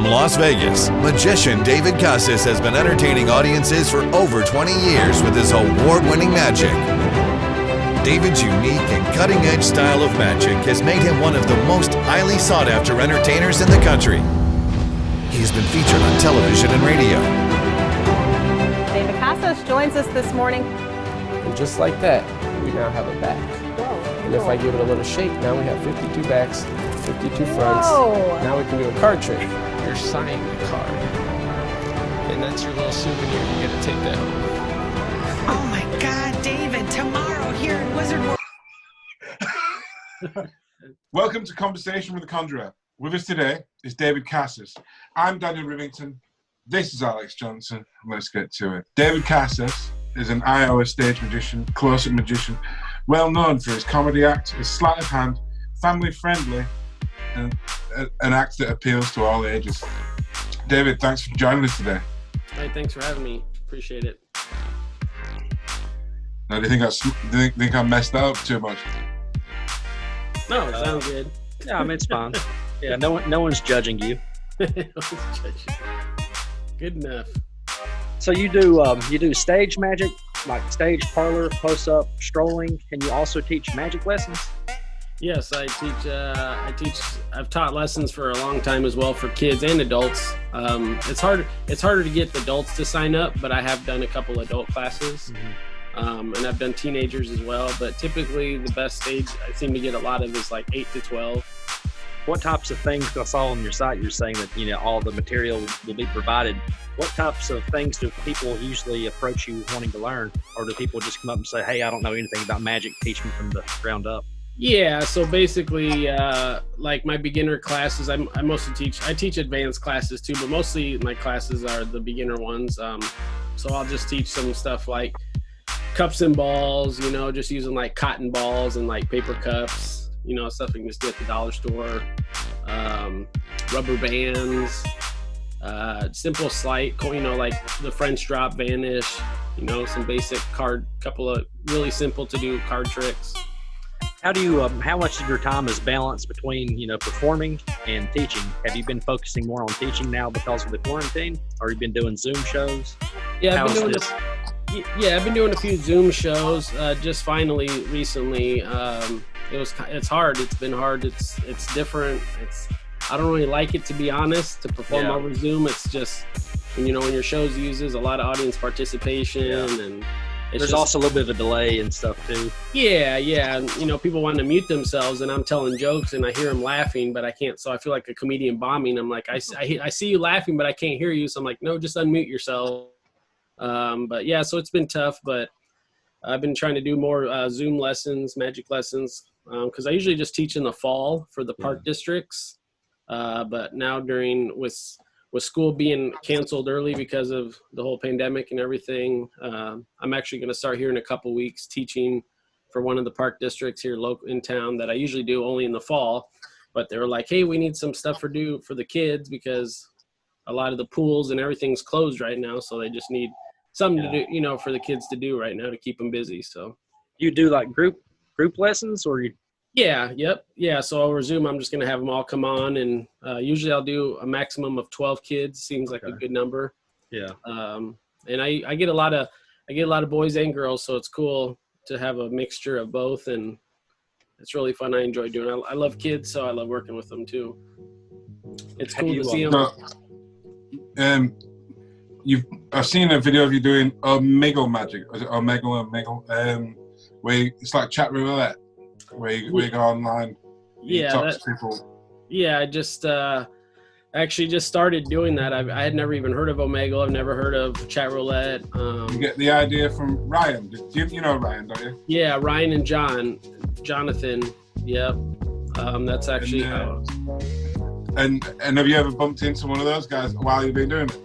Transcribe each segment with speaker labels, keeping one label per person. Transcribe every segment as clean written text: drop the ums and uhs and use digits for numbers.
Speaker 1: From Las Vegas, magician David Casas has been entertaining audiences for over 20 years with his award-winning magic. David's unique and cutting-edge style of magic has made him one of the most highly sought-after entertainers in the country. He's been featured on television and radio.
Speaker 2: David Casas joins us this morning.
Speaker 3: And just like that, we now have a back. And if I give it a little shake, now we have 52 backs, 52 fronts. Now we can do a card trick. You're signing the card. And that's your little souvenir. You get to take that home.
Speaker 4: Oh my God, David, tomorrow here in Wizard World.
Speaker 5: Welcome to Conversation with the Conjuror. With us today is David Casas. I'm Daniel Rivington. This is Alex Johnson. Let's get to it. David Casas is an Iowa stage magician, close-up magician, well known for his comedy act, his sleight of hand, family-friendly, and an act that appeals to all ages. David, thanks for joining us today.
Speaker 3: Hey, thanks for having me. Appreciate it.
Speaker 5: Now, do you think I messed that up too much?
Speaker 3: No, it sounds good.
Speaker 6: Yeah, I mean, it's fine. Yeah, no one's judging you.
Speaker 3: Good enough.
Speaker 6: So you do stage magic, like stage, parlor, close-up, strolling, and you also teach magic lessons?
Speaker 3: Yes, I teach. I've taught lessons for a long time as well for kids and adults. It's harder to get the adults to sign up, but I have done a couple adult classes. And I've done teenagers as well. But typically, the best stage I seem to get a lot of is like 8 to 12.
Speaker 6: What types of things? I saw on your site you're saying that all the material will be provided. What types of things do people usually approach you wanting to learn, or do people just come up and say, "Hey, I don't know anything about magic. Teach me from the ground up"?
Speaker 3: Yeah, so basically, like my beginner classes, I mostly teach advanced classes too, but mostly my classes are the beginner ones. So I'll just teach some stuff like cups and balls, just using like cotton balls and like paper cups, stuff you can just get at the dollar store, rubber bands, simple sleight, like the French drop, vanish, some basic couple of really simple to do card tricks.
Speaker 6: How do you, how much of your time is balanced between, performing and teaching? Have you been focusing more on teaching now because of the quarantine, or have you been doing Zoom shows?
Speaker 3: Yeah, I've been doing a few Zoom shows. Just finally, recently, it's hard. It's been hard. It's different. I don't really like it, to be honest, to perform over Zoom. It's just, when your shows uses a lot of audience participation and
Speaker 6: there's also a little bit of a delay and stuff too.
Speaker 3: Yeah. And, people want to mute themselves, and I'm telling jokes and I hear them laughing, but I can't. So I feel like a comedian bombing. I'm like, I see you laughing, but I can't hear you. So I'm like, no, just unmute yourself. But yeah, so it's been tough, but I've been trying to do more Zoom lessons, magic lessons, because I usually just teach in the fall for the park districts. But now with school being canceled early because of the whole pandemic and everything, I'm actually going to start here in a couple weeks teaching for one of the park districts here in town that I usually do only in the fall. But they were like, hey, we need some stuff for the kids because a lot of the pools and everything's closed right now. So they just need something to do, for the kids to do right now to keep them busy. So
Speaker 6: you do like group lessons, or you?
Speaker 3: Yeah. Yep. Yeah. So over Zoom, I'm just going to have them all come on, and usually I'll do a maximum of 12 kids. Seems like a good number. Yeah. And I get a lot of boys and girls, so it's cool to have a mixture of both, and it's really fun. I enjoy doing it. I love kids, so I love working with them too. It's cool to see them.
Speaker 5: I've seen a video of you doing Omegle magic. Is it Omegle? Where it's like chat roulette, where you go online. Talk to people.
Speaker 3: Yeah, I just actually just started doing that. I had never even heard of Omegle. I've never heard of chat roulette.
Speaker 5: You get the idea from Ryan. You know Ryan, don't you?
Speaker 3: Yeah, Ryan and Jonathan. Yep. That's actually how.
Speaker 5: And have you ever bumped into one of those guys while you've been doing it?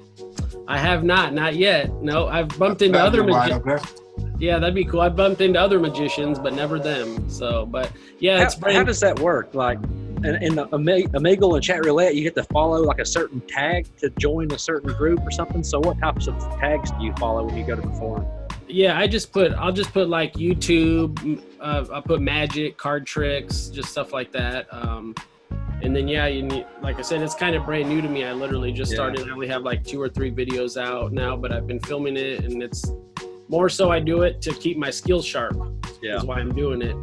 Speaker 3: I have not yet. No, I've bumped into other magicians. Yeah, that'd be cool. I bumped into other magicians, but never them. So, but yeah,
Speaker 6: how does that work? Like in the Omegle and chat roulette, you get to follow like a certain tag to join a certain group or something. So, what types of tags do you follow when you go to perform?
Speaker 3: Yeah, I'll just put like YouTube. I'll put magic, card tricks, just stuff like that. And then, yeah, you need, like I said, it's kind of brand new to me. I literally just started. I only have like 2 or 3 videos out now, but I've been filming it, and it's more so I do it to keep my skills sharp. Is why I'm doing it,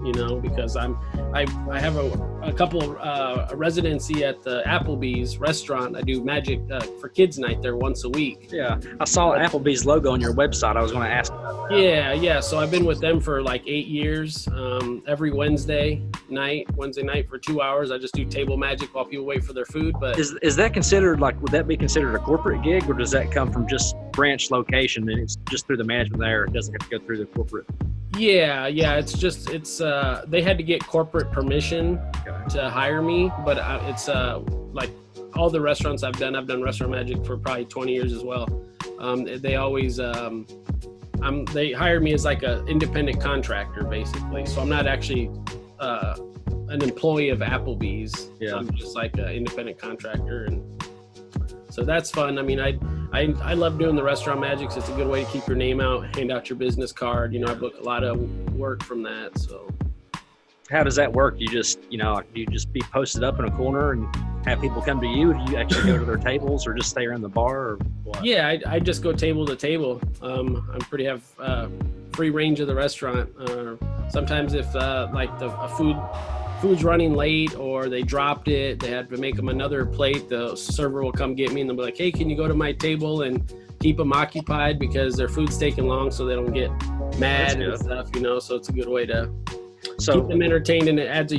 Speaker 3: because I have a couple a residency at the Applebee's restaurant. I do magic for kids night there once a week.
Speaker 6: Yeah, I saw Applebee's logo on your website. I was going to ask about that.
Speaker 3: Yeah. So I've been with them for like 8 years. Every Wednesday night for 2 hours, I just do table magic while people wait for their food. But
Speaker 6: is that considered, like, would that be considered a corporate gig, or does that come from just branch location and it's just through the management there? It doesn't have to go through the corporate.
Speaker 3: Yeah. It's they had to get corporate permission to hire me, but it's like all the restaurants I've done restaurant magic for probably 20 years as well. They always they hire me as like an independent contractor basically. So I'm not actually an employee of Applebee's.
Speaker 6: Yeah.
Speaker 3: So I'm just like an independent contractor, and so that's fun. I mean, I love doing the restaurant magics. It's a good way to keep your name out, hand out your business card. I book a lot of work from that. So
Speaker 6: how does that work? You just be posted up in a corner and have people come to you? Do you actually go to their tables or just stay around the bar, or what?
Speaker 3: Yeah, I just go table to table. I'm pretty have free range of the restaurant. Sometimes if like a food's running late or they dropped it, they had to make them another plate, the server will come get me and they'll be like, hey, can you go to my table and keep them occupied because their food's taking long so they don't get mad and stuff, so it's a good way to keep them entertained, and it adds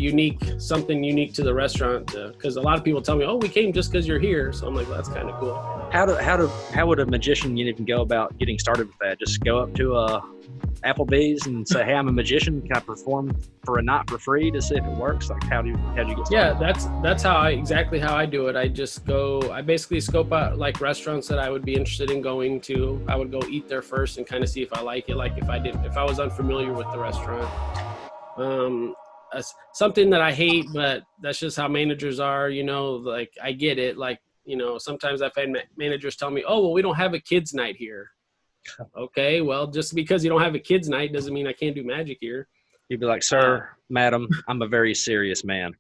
Speaker 3: something unique to the restaurant, because a lot of people tell me, oh, we came just because you're here. So I'm like, well, that's kind of cool.
Speaker 6: How would a magician even go about getting started with that? Just go up to a Applebee's and say, hey, I'm a magician, can I perform for a night for free to see if it works? Like, how'd you get started?
Speaker 3: Yeah, that's exactly how I do it. I basically scope out like restaurants that I would be interested in going to. I would go eat there first and kind of see if I like it. Like if I was unfamiliar with the restaurant. Something that I hate, but that's just how managers are, like I get it. Like, sometimes I've had managers tell me, oh, well, we don't have a kids night here. Okay, well, just because you don't have a kids night doesn't mean I can't do magic here.
Speaker 6: You'd be like, sir, madam, I'm a very serious man.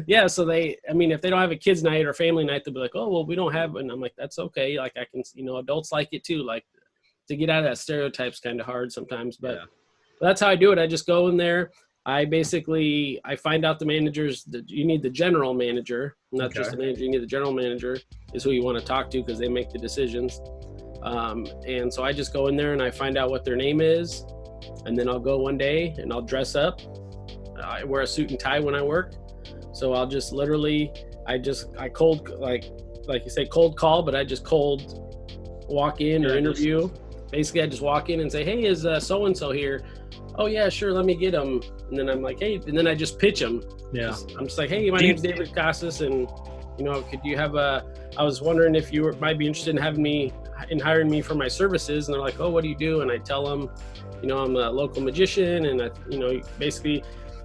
Speaker 3: Yeah, so if they don't have a kids night or family night, they'll be like, oh, well, we don't have, and I'm like, that's okay. Like I can, adults like it too. Like to get out of that stereotype's kind of hard sometimes, but that's how I do it. I just go in there. I find out the managers that you need the general manager, not just the manager. You need the general manager is who you want to talk to because they make the decisions. And so I just go in there and I find out what their name is, and then I'll go one day and I'll dress up. I wear a suit and tie when I work. So I'll just literally, I cold, like you say, cold call, but I just cold walk in or interview. Basically, I just walk in and say, hey, is so-and-so here? Oh yeah, sure. Let me get him. And then I'm like, hey, and then I just pitch him. Yeah. I'm just like, hey, my name's David Casas, and could you have I was wondering if you might be interested in hiring me for my services. And they're like, oh, what do you do? And I tell them, I'm a local magician, and basically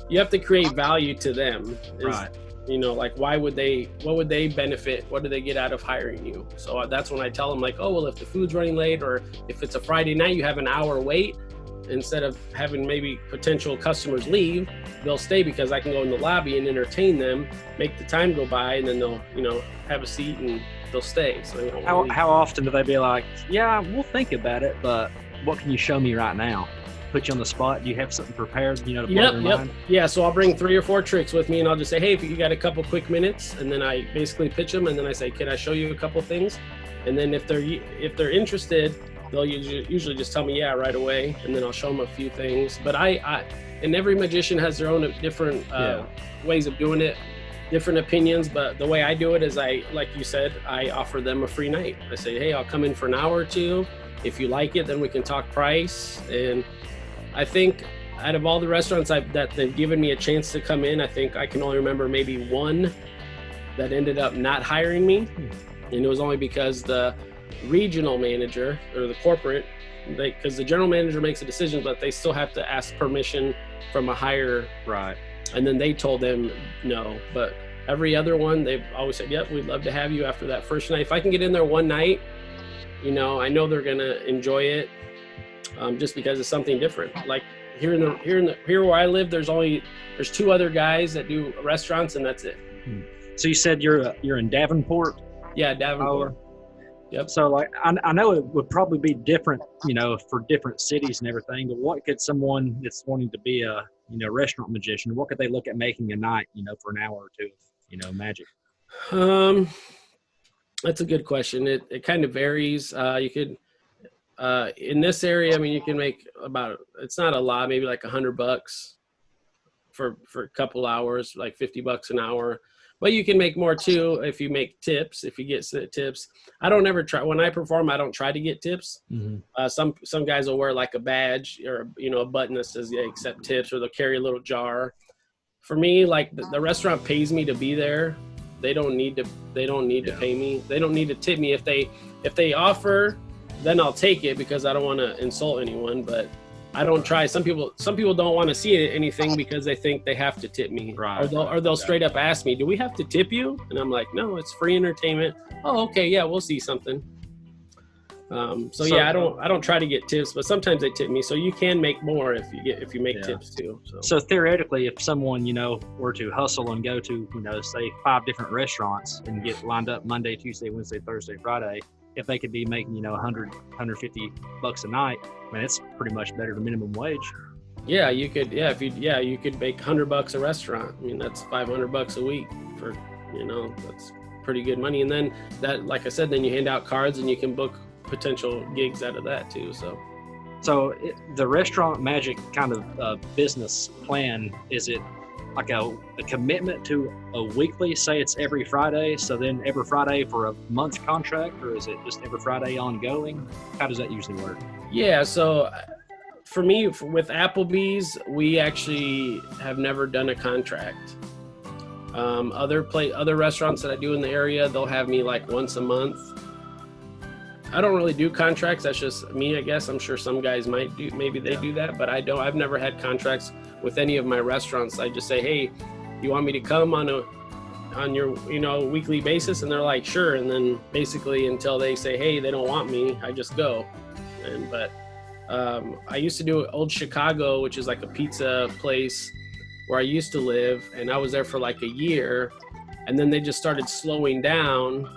Speaker 3: you have to create value to them. Right. Like what would they benefit? What do they get out of hiring you? So that's when I tell them, like, oh, well, if the food's running late, or if it's a Friday night, you have an hour wait. Instead of having maybe potential customers leave, they'll stay because I can go in the lobby and entertain them, make the time go by, and then they'll, have a seat and they'll stay. So
Speaker 6: how often do they be like, yeah, we'll think about it, but what can you show me right now? Put you on the spot. Do you have something prepared, to blow their mind? Yeah, so I'll bring 3 or 4 tricks with me, and I'll just say, hey, if you got a couple quick minutes, and then I basically pitch them, and then I say, can I show you a couple things? And then if they're interested, they'll usually just tell me yeah right away, and then I'll show them a few things. But and every magician has their own different ways of doing it, different opinions. But the way I do it is like you said, I offer them a free night. I say, hey, I'll come in for an hour or two. If you like it, then we can talk price. And I think out of all the restaurants that they've given me a chance to come in, I think I can only remember maybe one that ended up not hiring me. And it was only because the regional manager or the corporate, because the general manager makes a decision, but they still have to ask permission from a higher. Right. And then they told them no. But every other one, they've always said, yep, we'd love to have you after that first night. If I can get in there one night, I know they're going to enjoy it, just because it's something different. Like here where I live, there's 2 other guys that do restaurants, and that's it. So you said you're in Davenport?
Speaker 3: Yeah, Davenport. Yep.
Speaker 6: So like I know it would probably be different, for different cities and everything, but what could someone that's wanting to be a restaurant magician, what could they look at making a night, for an hour or two of magic?
Speaker 3: That's a good question. It kind of varies. You could in this area, I mean, you can make it's not a lot, maybe like $100 for a couple hours, like $50 an hour. But you can make more too if you make tips, if you get tips. I don't ever try, when I perform, I don't try to get tips.
Speaker 6: Mm-hmm.
Speaker 3: Some guys will wear like a badge or, a button that says, yeah, accept tips, or they'll carry a little jar. For me, like the restaurant pays me to be there. They don't need to pay me. They don't need to tip me. If they offer, then I'll take it because I don't want to insult anyone, but I don't try. Some people don't want to see anything because they think they have to tip me,
Speaker 6: right?
Speaker 3: Or they'll straight up ask me, "Do we have to tip you?" And I'm like, "No, it's free entertainment." Oh, okay, yeah, we'll see something. So yeah, I don't try to get tips, but sometimes they tip me. So you can make more if you make tips too.
Speaker 6: So theoretically, if someone were to hustle and go to say 5 different restaurants and get lined up Monday, Tuesday, Wednesday, Thursday, Friday, if they could be making $100-$150 a night, I mean, it's pretty much better than minimum wage.
Speaker 3: Yeah, you could. Yeah, you could make $100 a restaurant. I mean, that's $500 a week for that's pretty good money. And then that, like I said, then you hand out cards and you can book potential gigs out of that too. So
Speaker 6: the restaurant magic kind of business plan, is it like a commitment to a weekly, say it's every Friday, so then every Friday for a month contract, or is it just every Friday ongoing? How does that usually work?
Speaker 3: Yeah, so for me, with Applebee's, we actually have never done a contract. Other restaurants that I do in the area, they'll have me like once a month. I don't really do contracts. That's just me, I guess. I'm sure some guys might do. Maybe they do that, but I don't. I've never had contracts with any of my restaurants. I just say, "Hey, you want me to come on your weekly basis?" And they're like, "Sure." And then basically until they say, "Hey, they don't want me," I just go. But I used to do Old Chicago, which is like a pizza place where I used to live, and I was there for like a year, and then they just started slowing down.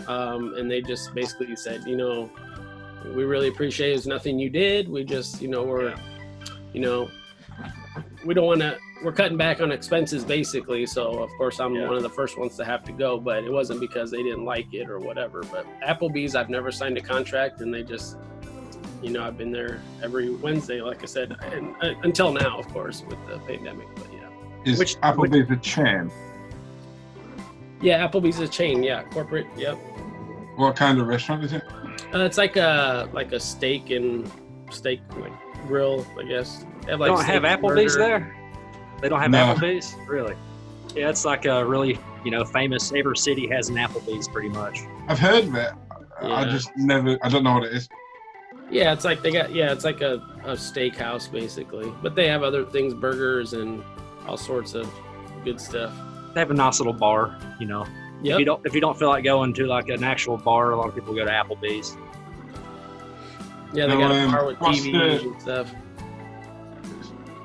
Speaker 3: And they just basically said, we really appreciate it. There's nothing you did. We just, we don't want to, we're cutting back on expenses basically. So of course I'm one of the first ones to have to go, but it wasn't because they didn't like it or whatever. But Applebee's, I've never signed a contract, and they just, I've been there every Wednesday, like I said, and until now, of course, with the pandemic, but yeah.
Speaker 5: Is Applebee's a chain?
Speaker 3: Yeah, Applebee's is a chain. Yeah, corporate. Yep.
Speaker 5: What kind of restaurant is it?
Speaker 3: It's like a steak like grill, I guess. They have, like,
Speaker 6: don't have Applebee's there? They don't have Applebee's? Really? Yeah, it's like a really, famous. Every city has an Applebee's pretty much.
Speaker 5: I've heard of it.
Speaker 3: Yeah.
Speaker 5: I don't know what it is.
Speaker 3: Yeah, it's like it's like a steakhouse basically, but they have other things, burgers and all sorts of good stuff.
Speaker 6: They have a nice little bar,
Speaker 3: Yep.
Speaker 6: If you don't feel like going to like an actual bar, a lot of people go to Applebee's.
Speaker 3: Yeah, they got a bar with TVs and stuff.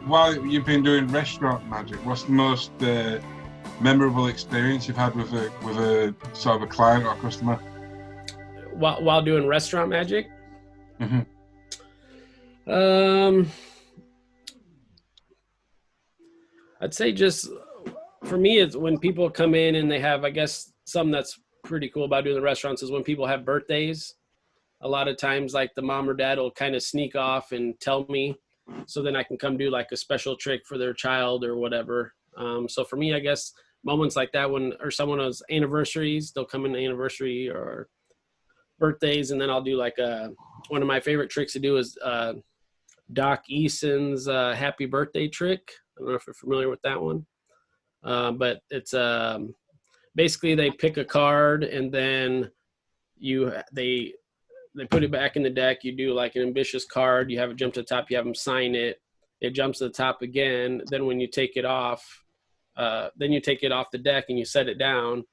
Speaker 5: While you've been doing restaurant magic, what's the most memorable experience you've had with a sort of a client or a customer?
Speaker 3: While doing restaurant magic?
Speaker 5: Mm-hmm.
Speaker 3: I'd say just for me, it's when people come in and they have, I guess, something that's pretty cool about doing the restaurants is when people have birthdays. A lot of times, like the mom or dad will kind of sneak off and tell me, so then I can come do like a special trick for their child or whatever. So for me, I guess moments like that or someone has anniversaries, they'll come in the anniversary or birthdays, and then I'll do like one of my favorite tricks to do is Doc Eason's happy birthday trick. I don't know if you're familiar with that one. But it's basically they pick a card and then they put it back in the deck. You do like an ambitious card. You have it jump to the top. You have them sign it. It jumps to the top again. Then when you take it off, the deck and you set it down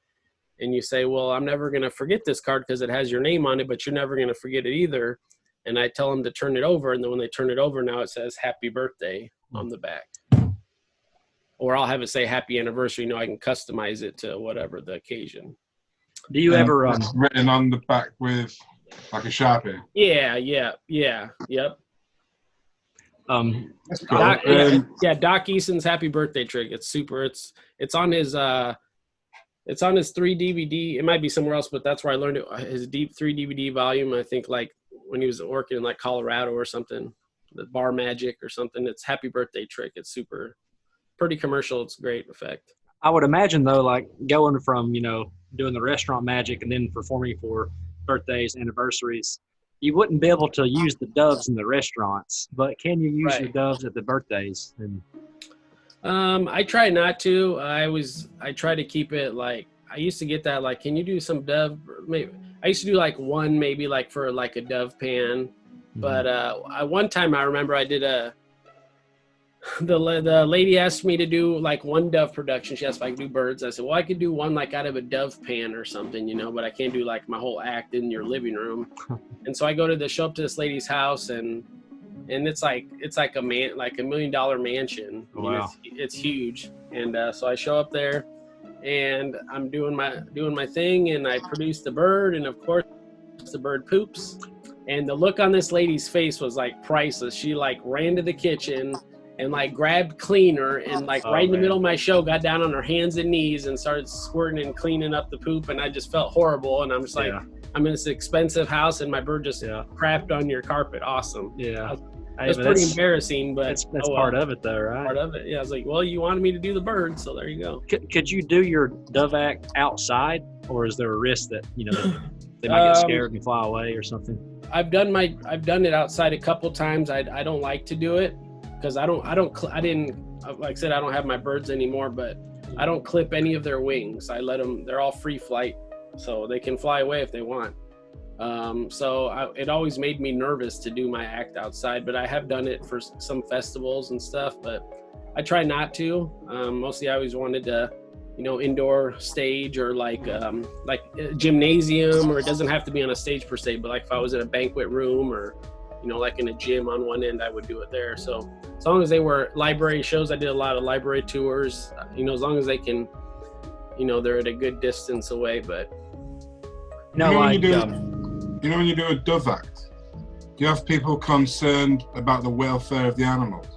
Speaker 3: and you say, well, I'm never going to forget this card because it has your name on it, but you're never going to forget it either. And I tell them to turn it over. And then when they turn it over, now it says happy birthday on the back. or I'll have it say happy anniversary. You know, I can customize it to whatever the occasion.
Speaker 6: Do you ever
Speaker 5: It's written on the back with like a Sharpie?
Speaker 3: Yeah, yep.
Speaker 5: That's cool.
Speaker 3: Doc, Doc Eason's Happy Birthday Trick. It's super. It's on his 3 DVD. It might be somewhere else, but that's where I learned it. His 3 DVD volume. I think like when he was working in like Colorado or something, the Bar Magic or something. It's Happy Birthday Trick. It's super, pretty commercial. It's great effect.
Speaker 6: I would imagine though, like going from, you know, doing the restaurant magic and then performing for birthdays, anniversaries, you wouldn't be able to use the doves in the restaurants, but can you use your doves at the birthdays? And
Speaker 3: I try not to. I try to keep it like, I used to get that, like, can you do some dove? Maybe I used to do like one, maybe like for like a dove pan. But one time I remember I did the lady asked me to do like one dove production. She asked if I could do birds. I said, well, I could do one like out of a dove pan or something, you know, but I can't do like my whole act in your living room. And so I show up to this lady's house, and it's like a $1 million mansion.
Speaker 6: Wow.
Speaker 3: It's huge. And so I show up there, and I'm doing my thing, and I produce the bird, and of course the bird poops. And the look on this lady's face was like priceless. She like ran to the kitchen and like grabbed cleaner and like right in the middle of my show got down on her hands and knees and started squirting and cleaning up the poop. And I just felt horrible. And I'm just like, I'm in this expensive house and my bird just crapped on your carpet. Awesome.
Speaker 6: Yeah.
Speaker 3: It's pretty embarrassing, but
Speaker 6: that's part of it though, right?
Speaker 3: Part of it. Yeah. I was like, well, you wanted me to do the bird, so there you go.
Speaker 6: Could you do your dove act outside, or is there a risk that, you know, they might get scared and fly away or something?
Speaker 3: I've done it outside a couple times. I don't like to do it because I didn't, like I said, I don't have my birds anymore, but I don't clip any of their wings. I let them, they're all free flight, so they can fly away if they want. It always made me nervous to do my act outside, but I have done it for some festivals and stuff, but I try not to. Mostly I always wanted to, you know, indoor stage or like a gymnasium, or it doesn't have to be on a stage per se, but like if I was in a banquet room or, you know, like in a gym on one end, I would do it there. So as long as they were library shows, I did a lot of library tours, you know, as long as they can, you know, they're at a good distance away. But
Speaker 5: when you do a dove act, do you have people concerned about the welfare of the animals?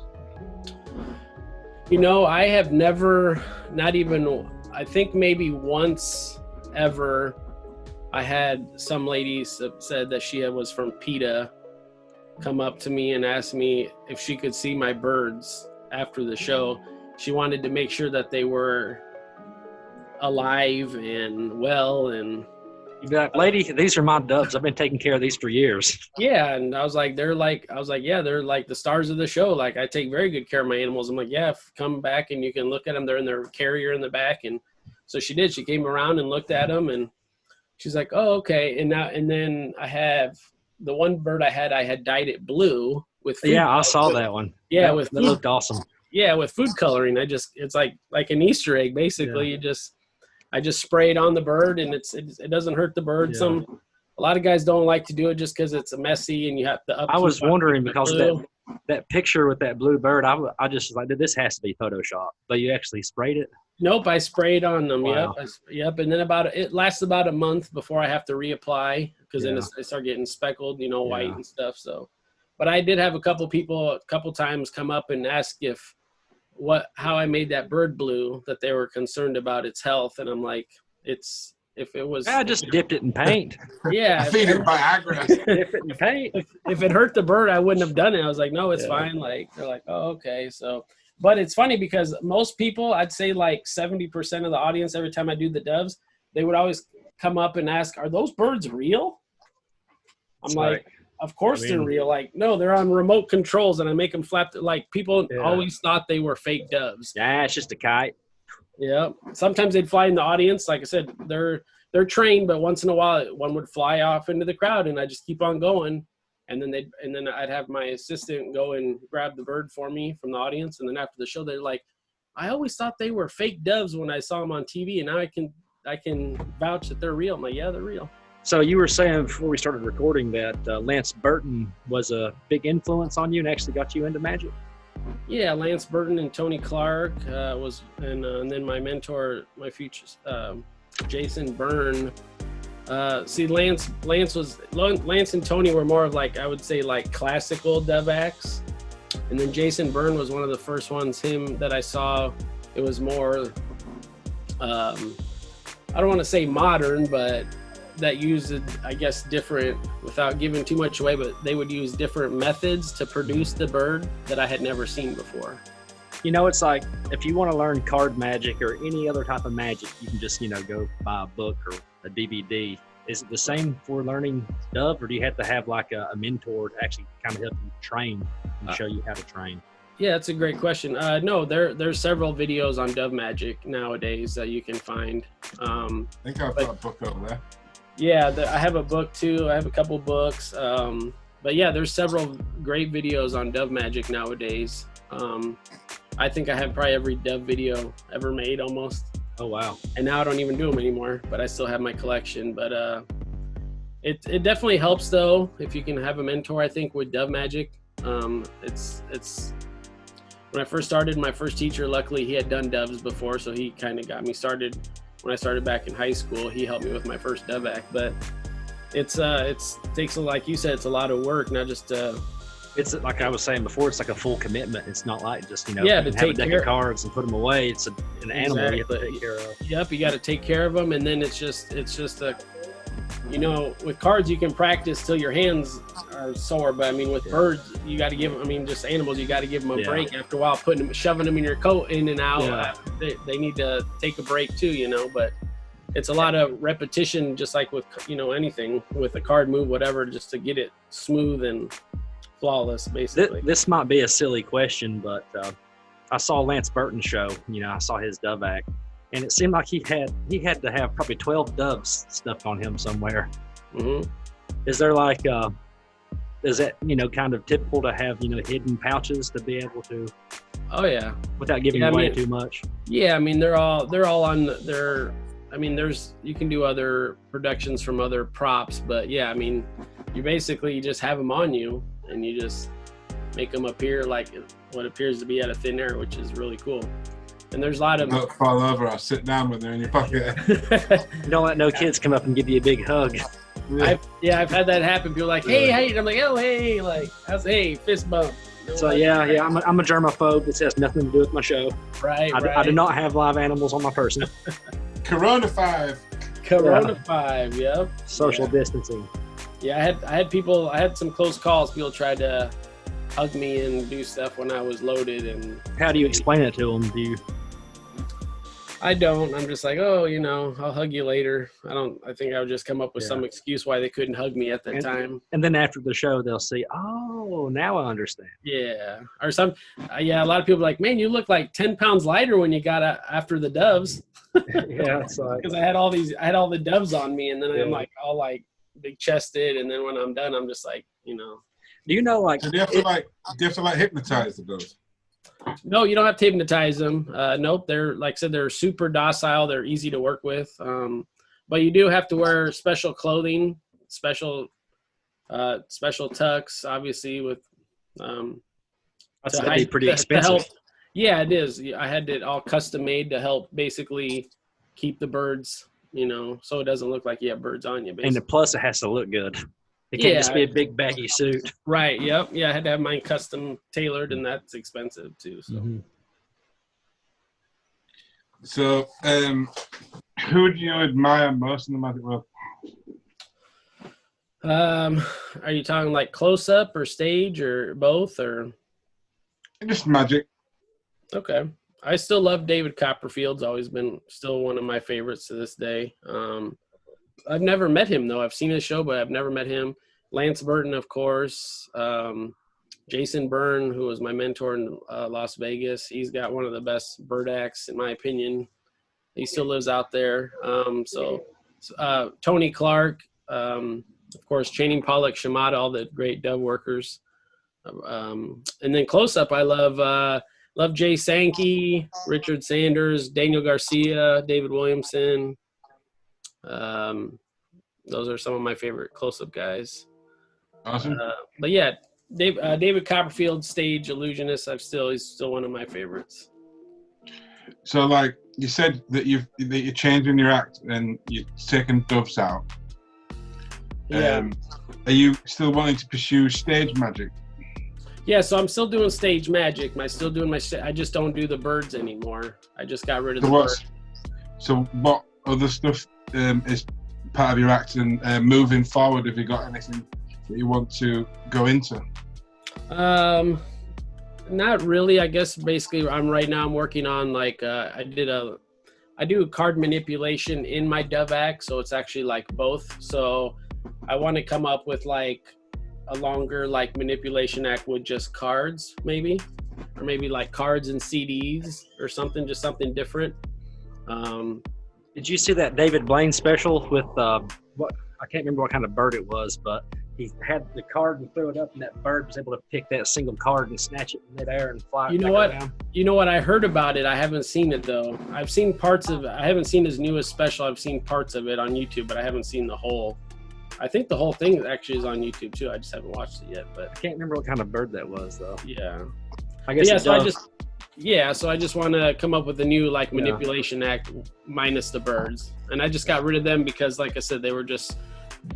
Speaker 3: You know, I have never, not even, I think maybe once ever, I had some lady said that she was from PETA come up to me and ask me if she could see my birds after the show. She wanted to make sure that they were alive and well, and
Speaker 6: you'd be like, lady, these are my doves. I've been taking care of these for years.
Speaker 3: Yeah, and I was like, they're like the stars of the show. Like, I take very good care of my animals. I'm like, yeah, come back and you can look at them. They're in their carrier in the back. And so she did. She came around and looked at them, and she's like, oh, okay. And then I have the one bird I had dyed it blue with food.
Speaker 6: Yeah, I saw that one.
Speaker 3: Yeah,
Speaker 6: that looked awesome.
Speaker 3: Yeah, with food coloring. It's like an Easter egg basically. Yeah. I just spray it on the bird, and it doesn't hurt the bird. Yeah. A lot of guys don't like to do it just because it's messy and you have to.
Speaker 6: I was wondering because that picture with that blue bird, I just was like, this has to be Photoshop. But you actually sprayed it?
Speaker 3: Nope, I sprayed on them.
Speaker 6: Wow.
Speaker 3: Yep. And then it lasts about a month before I have to reapply, because then they start getting speckled, you know, white and stuff. So, but I did have a couple people a couple times come up and ask how I made that bird blue, that they were concerned about its health. And I'm like, I
Speaker 6: just dipped it in paint.
Speaker 3: Yeah.
Speaker 5: Feed it Viagra.
Speaker 6: Dip it in paint.
Speaker 3: If it hurt the bird, I wouldn't have done it. I was like, no, it's fine. Like, they're like, oh, okay. So, but it's funny because most people, I'd say like 70% of the audience, every time I do the doves, they would always come up and ask, are those birds real? I'm like, of course they're real. Like, no, they're on remote controls, and I make them flap. Like, people always thought they were fake doves.
Speaker 6: Yeah, it's just a kite.
Speaker 3: Yeah. Sometimes they'd fly in the audience. Like I said, they're trained, but once in a while one would fly off into the crowd, and I just keep on going. And then I'd have my assistant go and grab the bird for me from the audience. And then after the show, they're like, I always thought they were fake doves when I saw them on TV, and now I can vouch that they're real. I'm like, yeah, they're real.
Speaker 6: So you were saying before we started recording that Lance Burton was a big influence on you and actually got you into magic?
Speaker 3: Yeah, Lance Burton and Tony Clark and then my mentor, my future, Jason Byrne. Lance and Tony were more of like, I would say, like classical dove acts, and then Jason Byrne was one of the first ones that I saw. It was more, I don't want to say modern, but that used, I guess, different, without giving too much away, but they would use different methods to produce the bird that I had never seen before.
Speaker 6: It's like if you want to learn card magic or any other type of magic, you can just, go buy a book or a DVD. Is it the same for learning dove, or do you have to have like a mentor to actually kind of help you train and show you how to train?
Speaker 3: Yeah, that's a great question. No, there's several videos on dove magic nowadays that you can find.
Speaker 5: I think I've got a book over there.
Speaker 3: Yeah, I have a book too. I have a couple books. But yeah, there's several great videos on dove magic nowadays. I think I have probably every dove video ever made almost.
Speaker 6: Oh, wow. And
Speaker 3: now I don't even do them anymore, but I still have my collection. But it definitely helps though if you can have a mentor, I think, with dove magic. It's when I first started, my first teacher, luckily he had done doves before, so he kind of got me started. When I started back in high school, he helped me with my first dove act. But it takes, like you said, it's a lot of work, not just
Speaker 6: it's like I was saying before, it's like a full commitment. It's not like just, to
Speaker 3: have
Speaker 6: a deck of cards and put them away. It's an animal you have to take care of.
Speaker 3: Yep, you got to take care of them, and then it's just a, with cards you can practice till your hands are sore, but I mean with birds you got to give them, just animals, you got to give them a break after a while, shoving them in your coat in and out. They need to take a break too, but it's a lot of repetition, just like with anything with a card move, whatever, just to get it smooth and flawless, basically.
Speaker 6: This might be a silly question, but I saw Lance Burton's show. I saw his dove act, and it seemed like he had to have probably 12 doves stuffed on him somewhere.
Speaker 3: Mm-hmm.
Speaker 6: Is there like is that kind of typical to have hidden pouches to be able to?
Speaker 3: Oh yeah.
Speaker 6: Without giving away too much.
Speaker 3: Yeah, they're all on their. There's, you can do other productions from other props, but yeah, you basically just have them on you and you just make them appear like what appears to be out of thin air, which is really cool. And there's a lot of
Speaker 5: don't fall over or sit down when they're in your pocket.
Speaker 6: Don't let no kids come up and give you a big hug.
Speaker 3: I've had that happen. People are like, hey, and I'm like, oh, hey, like, hey, fist bump.
Speaker 6: So yeah, I'm a germaphobe. This has nothing to do with my show.
Speaker 3: Right.
Speaker 6: I do not have live animals on my person.
Speaker 5: Corona 5.
Speaker 3: Corona 5. Yep.
Speaker 6: Social distancing.
Speaker 3: Yeah, I had some close calls. People tried to hug me and do stuff when I was loaded. And
Speaker 6: how do you explain it to them?
Speaker 3: I don't. I'm just like, oh, I'll hug you later. I think I would just come up with some excuse why they couldn't hug me at that time.
Speaker 6: And then after the show, they'll see, oh, now I understand.
Speaker 3: Yeah. Or a lot of people are like, man, you look like 10 pounds lighter when you got after the doves.
Speaker 6: Yeah. Because
Speaker 3: I had all the doves on me, and then I'm like all like big chested. And then when I'm done, I'm just like,
Speaker 6: Do you know, like,
Speaker 5: so do you have to hypnotize the doves?
Speaker 3: No, you don't have to hypnotize them. Nope. They're, like I said, they're super docile. They're easy to work with. But you do have to wear special clothing, special tucks, obviously, with,
Speaker 6: that's to be pretty expensive.
Speaker 3: Yeah, it is. I had it all custom made to help basically keep the birds, so it doesn't look like you have birds on you. Basically.
Speaker 6: And plus it has to look good. It can't just be a big baggy suit.
Speaker 3: Right. Yep. Yeah. I had to have mine custom tailored, and that's expensive too. So.
Speaker 6: Mm-hmm.
Speaker 5: So, who do you admire most in the magic world?
Speaker 3: Are you talking like close up or stage or both or?
Speaker 5: Just magic.
Speaker 3: Okay. I still love David Copperfield's always been still one of my favorites to this day. I've never met him though. I've seen his show, but I've never met him. Lance Burton, of course. Jason Byrne, who was my mentor in Las Vegas. He's got one of the best bird acts, in my opinion. He still lives out there. Tony Clark, of course, Channing Pollock, Shimada, all the great dove workers. And then close up, I love Jay Sankey, Richard Sanders, Daniel Garcia, David Williamson. Those are some of my favorite close-up guys.
Speaker 5: Awesome.
Speaker 3: But yeah, David Copperfield, stage illusionist. He's still one of my favorites.
Speaker 5: So, like you said that you're changing your act and you're taking doves out.
Speaker 3: Yeah.
Speaker 5: Are you still wanting to pursue stage magic?
Speaker 3: Yeah, so I'm still doing stage magic. I just don't do the birds anymore. I just got rid of the birds.
Speaker 5: So what other stuff is part of your act, and moving forward, have you got anything that you want to go into?
Speaker 3: Not really. I guess basically I'm working on like I do card manipulation in my dove act, so it's actually like both. So I want to come up with like a longer like manipulation act with just cards, maybe, or maybe like cards and CDs or something, just something different.
Speaker 6: Did you see that David Blaine special with what I can't remember what kind of bird it was, but he had the card and threw it up, and that bird was able to pick that single card and snatch it in midair and fly.
Speaker 3: You know what? I heard about it. I haven't seen it though. I've seen parts of it. I haven't seen his newest special. I've seen parts of it on YouTube, but I haven't seen the whole. I think the whole thing actually is on YouTube too. I just haven't watched it yet. But
Speaker 6: I can't remember what kind of bird that was though.
Speaker 3: Yeah.
Speaker 6: I guess.
Speaker 3: So I just want to come up with a new like manipulation act minus the birds, and I just got rid of them because, like I said, they were just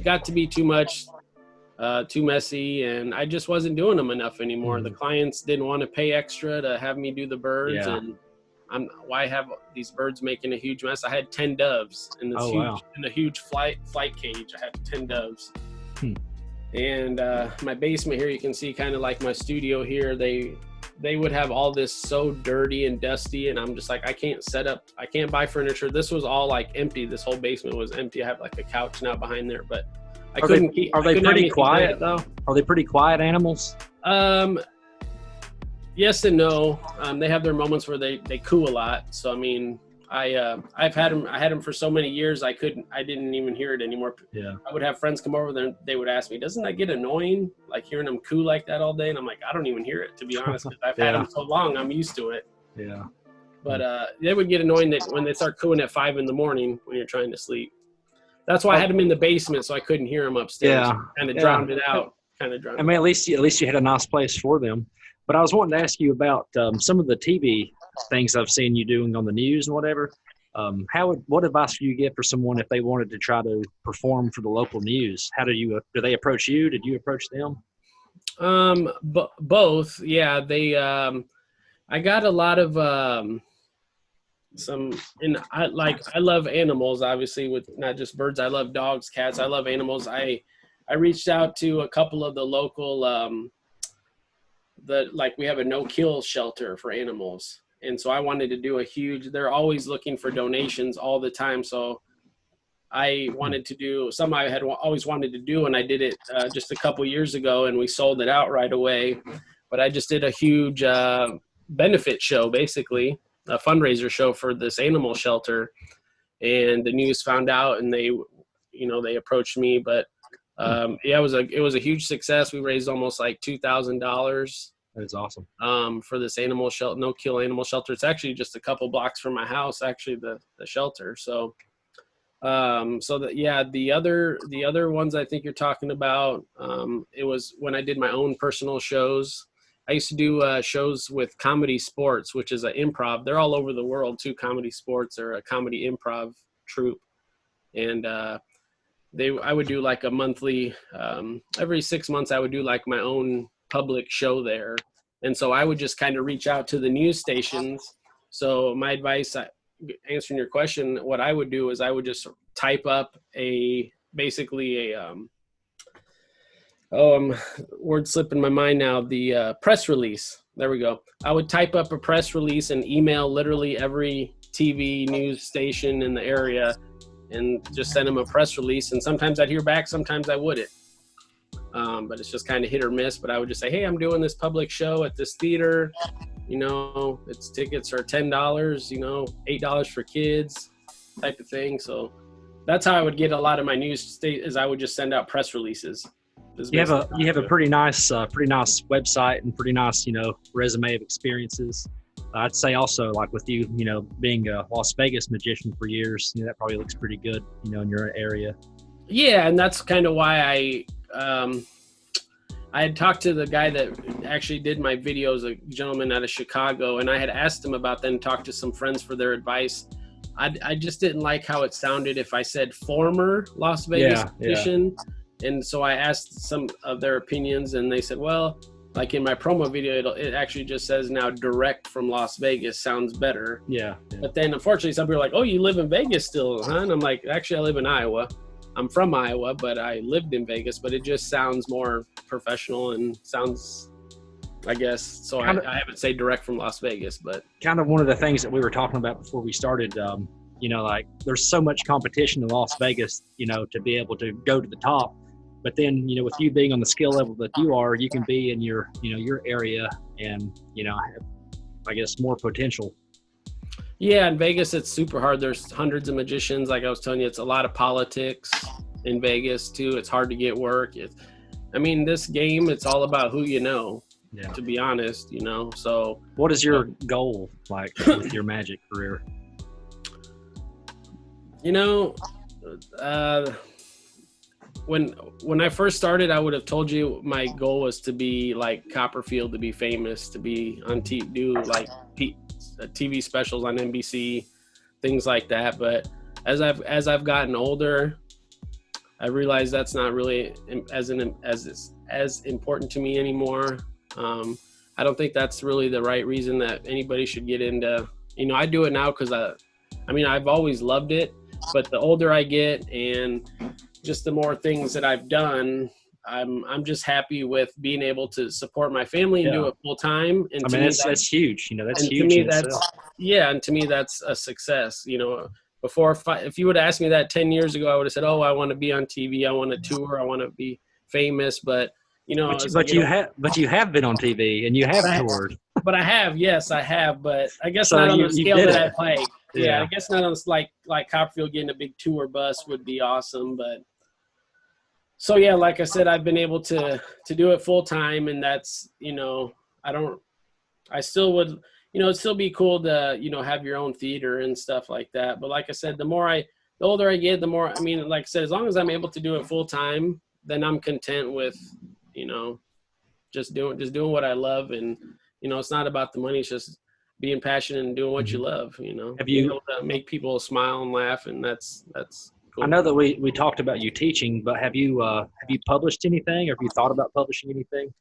Speaker 3: got to be too much, too messy, and I just wasn't doing them enough anymore. The clients didn't want to pay extra to have me do the birds, and why have these birds making a huge mess? I had 10 doves in this in a huge flight cage. I had 10 doves. And my basement here, you can see kind of like my studio here, they would have all this so dirty and dusty, and I'm just like, I can't buy furniture. This was all like empty. This whole basement was empty. I have like a couch now behind there, but
Speaker 6: Are they pretty quiet though? Are they pretty quiet animals?
Speaker 3: Yes and no. They have their moments where they coo a lot. So I mean, I had them for so many years. I didn't even hear it anymore.
Speaker 6: Yeah.
Speaker 3: I would have friends come over there and they would ask me, doesn't that get annoying? Like hearing them coo like that all day? And I'm like, I don't even hear it, to be honest. I've had them so long, I'm used to it.
Speaker 6: Yeah.
Speaker 3: But they would get annoying that when they start cooing at 5 a.m. when you're trying to sleep. That's why I had them in the basement, so I couldn't hear them upstairs.
Speaker 6: Yeah.
Speaker 3: Kind of drowned it out.
Speaker 6: I mean, at least you had a nice place for them. But I was wanting to ask you about some of the TV things I've seen you doing on the news and whatever. What advice do you give for someone if they wanted to try to perform for the local news? How do they approach you? Did you approach them?
Speaker 3: Both. Yeah. They, I got a lot of, I love animals, obviously, with not just birds. I love dogs, cats. I love animals. I reached out to a couple of the local, we have a no-kill shelter for animals. And so I wanted to do they're always looking for donations all the time. So I wanted to do something I had always wanted to do. And I did it just a couple years ago, and we sold it out right away. But I just did a huge benefit show, basically a fundraiser show for this animal shelter. And the news found out, and they approached me, but it was a huge success. We raised almost like $2,000.
Speaker 6: That is awesome.
Speaker 3: For this animal shelter, no-kill animal shelter. It's actually just a couple blocks from my house, actually, the shelter. So, the other ones I think you're talking about, it was when I did my own personal shows. I used to do shows with Comedy Sports, which is an improv. They're all over the world too. Comedy Sports are a comedy improv troupe. And, I would do like a monthly, every 6 months, I would do like my own public show there. And so I would just kind of reach out to the news stations. So my advice, answering your question, what I would do is I would just type up word slip in my mind now, the press release. There we go. I would type up a press release and email literally every TV news station in the area and just send them a press release. And sometimes I'd hear back, sometimes I wouldn't. But it's just kind of hit or miss. But I would just say, hey, I'm doing this public show at this theater. Its tickets are $10, $8 for kids, type of thing. So that's how I would get a lot of my news is I would just send out press releases. You have
Speaker 6: a pretty nice website and pretty nice, resume of experiences. I'd say also, like with you, being a Las Vegas magician for years, that probably looks pretty good, in your area.
Speaker 3: Yeah, and that's kind of why I had talked to the guy that actually did my videos, a gentleman out of Chicago, and I had asked him about that and talked to some friends for their advice. I just didn't like how it sounded if I said former Las Vegas edition. And so I asked some of their opinions, and they said, well, like in my promo video, it actually just says now direct from Las Vegas sounds better.
Speaker 6: Yeah.
Speaker 3: But then unfortunately some people are like, oh, you live in Vegas still, huh? And I'm like, actually I live in Iowa. I'm from Iowa, but I lived in Vegas, but it just sounds more professional and sounds, I guess, so I haven't say direct from Las Vegas, but.
Speaker 6: Kind of one of the things that we were talking about before we started, you know, like there's so much competition in Las Vegas, you know, to be able to go to the top. But then, you know, with you being on the skill level that you are, you can be in your, you know, your area and, you know, have, I guess, more potential.
Speaker 3: Yeah, in Vegas, it's super hard. There's hundreds of magicians. Like I was telling you, it's a lot of politics in Vegas, too. It's hard to get work. I mean, this game, it's all about who you know, to be honest, you know. So
Speaker 6: what is your goal, like, with your magic career?
Speaker 3: You know, when I first started, I would have told you my goal was to be like Copperfield, to be famous, to be on TV, do like TV specials on NBC, things like that. But as I've gotten older, I realized that's not really as important to me anymore. I don't think that's really the right reason that anybody should get into. You know, I do it now because I mean I've always loved it, but the older I get and just the more things that I've done, I'm just happy with being able to support my family and do it full time. And
Speaker 6: I mean, that's huge. You know, that's huge.
Speaker 3: To me, and to me, that's a success. You know, before if you would have asked me that 10 years ago, I would have said, "Oh, I want to be on TV. I want to tour. I want to be famous." But you know,
Speaker 6: but you have been on TV and you have toured.
Speaker 3: But I have, yes, I have. But I guess not on the scale that I play. Yeah, I guess not on like Copperfield getting a big tour bus would be awesome, but. So yeah, like I said, I've been able to do it full time, and that's, you know, I still would, you know, it'd still be cool to, you know, have your own theater and stuff like that. But like I said, the older I get, the more, I mean, like I said, as long as I'm able to do it full time, then I'm content with, you know, just doing what I love. And, you know, it's not about the money. It's just being passionate and doing what you love, you know, being able to make people smile and laugh. And that's cool. I
Speaker 6: know that we talked about you teaching, but have you published anything, or have you thought about publishing anything?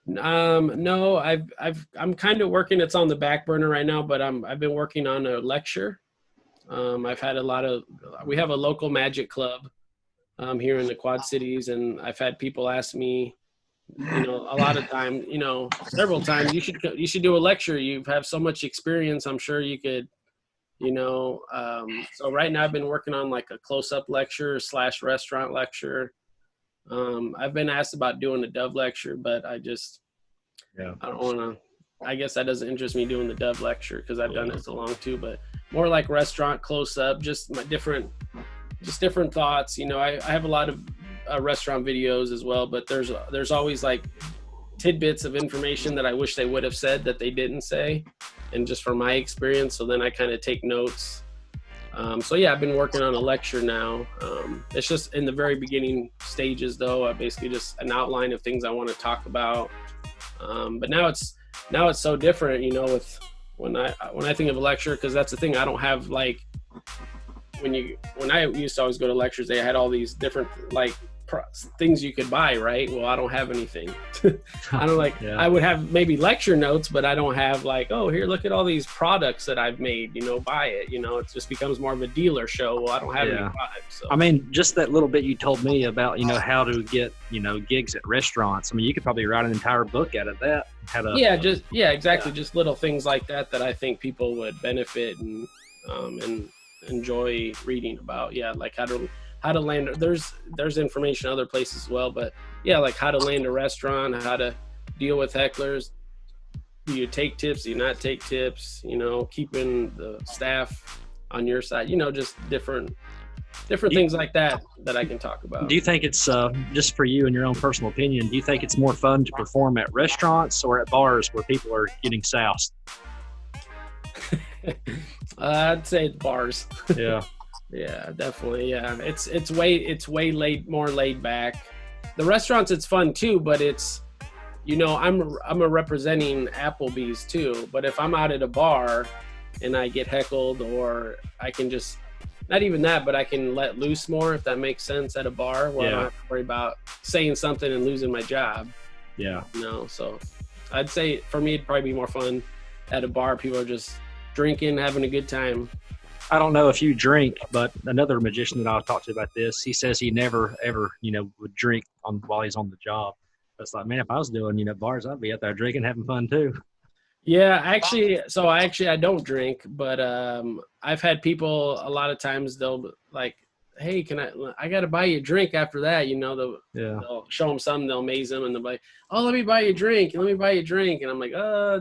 Speaker 3: No, I'm kind of working. It's on the back burner right now, but I've been working on a lecture. I've had we have a local magic club here in the Quad Cities, and I've had people ask me, you know, a lot of time, you know, several times, you should do a lecture. You have so much experience. I'm sure you could. You know, so right now I've been working on like a close-up lecture / restaurant lecture. I've been asked about doing a Dove lecture, but I don't want to, I guess that doesn't interest me doing the Dove lecture because I've done it so long too, but more like restaurant close-up, just my different thoughts. You know, I have a lot of restaurant videos as well, but there's always like tidbits of information that I wish they would have said that they didn't say. And just from my experience, so then I kind of take notes. So yeah, I've been working on a lecture now. It's just in the very beginning stages though. I basically just an outline of things I want to talk about. But now it's so different, you know, with when I think of a lecture, because that's the thing, I don't have like when I used to always go to lectures, they had all these different like things you could buy, right? Well, I don't have anything. I don't like, I would have maybe lecture notes, but I don't have like, oh, here, look at all these products that I've made, you know, buy it, you know, it just becomes more of a dealer show. Well, I don't have any products. So.
Speaker 6: I mean, just that little bit you told me about, you know, how to get, you know, gigs at restaurants. I mean, you could probably write an entire book out of that.
Speaker 3: Exactly. Just little things like that I think people would benefit and enjoy reading about. Yeah. Like how to land, there's information other places as well, but yeah, like how to land a restaurant, how to deal with hecklers. Do you take tips? Do you not take tips? You know, keeping the staff on your side, you know, just different things like that I can talk about.
Speaker 6: Do you think it's, just for you and your own personal opinion, do you think it's more fun to perform at restaurants or at bars where people are getting soused?
Speaker 3: I'd say bars.
Speaker 6: Yeah.
Speaker 3: Yeah, definitely. Yeah, it's way more laid back. the restaurants, it's fun too, but it's, you know, I'm a representing Applebee's too. But if I'm out at a bar and I get heckled, or I can just, not even that, but I can let loose more, if that makes sense, at a bar where I don't have to worry about saying something and losing my job.
Speaker 6: Yeah.
Speaker 3: You know, so I'd say for me, it'd probably be more fun at a bar. People are just drinking, having a good time.
Speaker 6: I don't know if you drink, but another magician that I've talked to about this, he says he never, ever, would drink while he's on the job. It's like, man, if I was doing, bars, I'd be out there drinking, having fun too.
Speaker 3: Yeah, I don't drink, but I've had people a lot of times, they'll like, hey, I got to buy you a drink after that. They'll show them something, they'll amaze them, and they'll be like, oh, let me buy you a drink. And I'm like,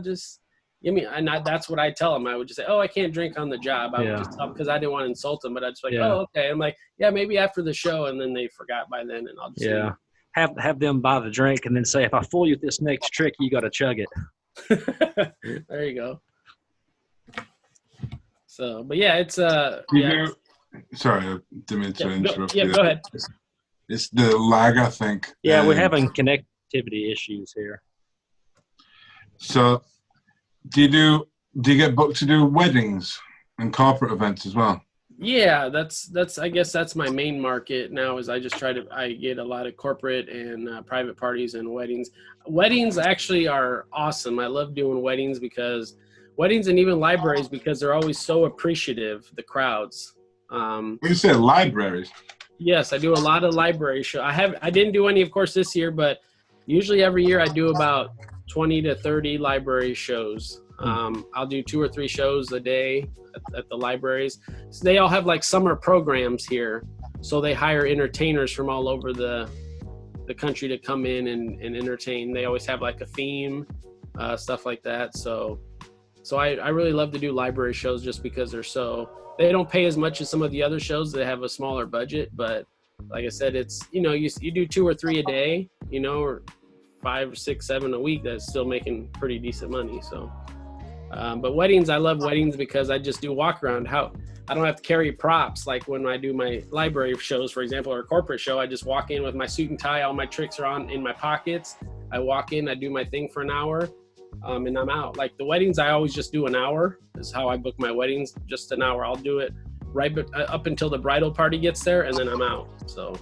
Speaker 3: just give me, and that's what I tell them. I would just say, oh, I can't drink on the job. I would just tell them, because I didn't want to insult them, but I'd just like, oh, okay. I'm like, yeah, maybe after the show, and then they forgot by then, and I'll just leave.
Speaker 6: Have them buy the drink and then say, if I fool you with this next trick, you got to chug it.
Speaker 3: There you go. So, but yeah, it's
Speaker 5: sorry, I didn't mean to interrupt you.
Speaker 3: Go ahead.
Speaker 5: It's the lag, I think.
Speaker 6: Yeah, we're having connectivity issues here.
Speaker 5: So, do you get booked to do weddings and corporate events as well?
Speaker 3: Yeah, that's I guess that's my main market now. Is I get a lot of corporate and private parties and weddings. Weddings actually are awesome. I love doing weddings and even libraries, because they're always so appreciative, the crowds.
Speaker 5: You said libraries.
Speaker 3: Yes, I do a lot of library shows. I didn't do any, of course, this year, but usually every year I do about 20 to 30 library shows. I'll do 2 or 3 shows a day at the libraries. So they all have like summer programs here. So they hire entertainers from all over the country to come in and entertain. They always have like a theme, stuff like that. So I really love to do library shows, just because they don't pay as much as some of the other shows that have a smaller budget. But like I said, it's, you do 2 or 3 a day, or 5, 6, 7 a week. That's still making pretty decent money. So. But weddings, I love weddings because I just do walk around. I don't have to carry props. Like when I do my library shows, for example, or a corporate show, I just walk in with my suit and tie. All my tricks are in my pockets. I walk in, I do my thing for an hour, and I'm out. Like the weddings, I always just do an hour. Is how I book my weddings. Just an hour. I'll do it up until the bridal party gets there, and then I'm out. So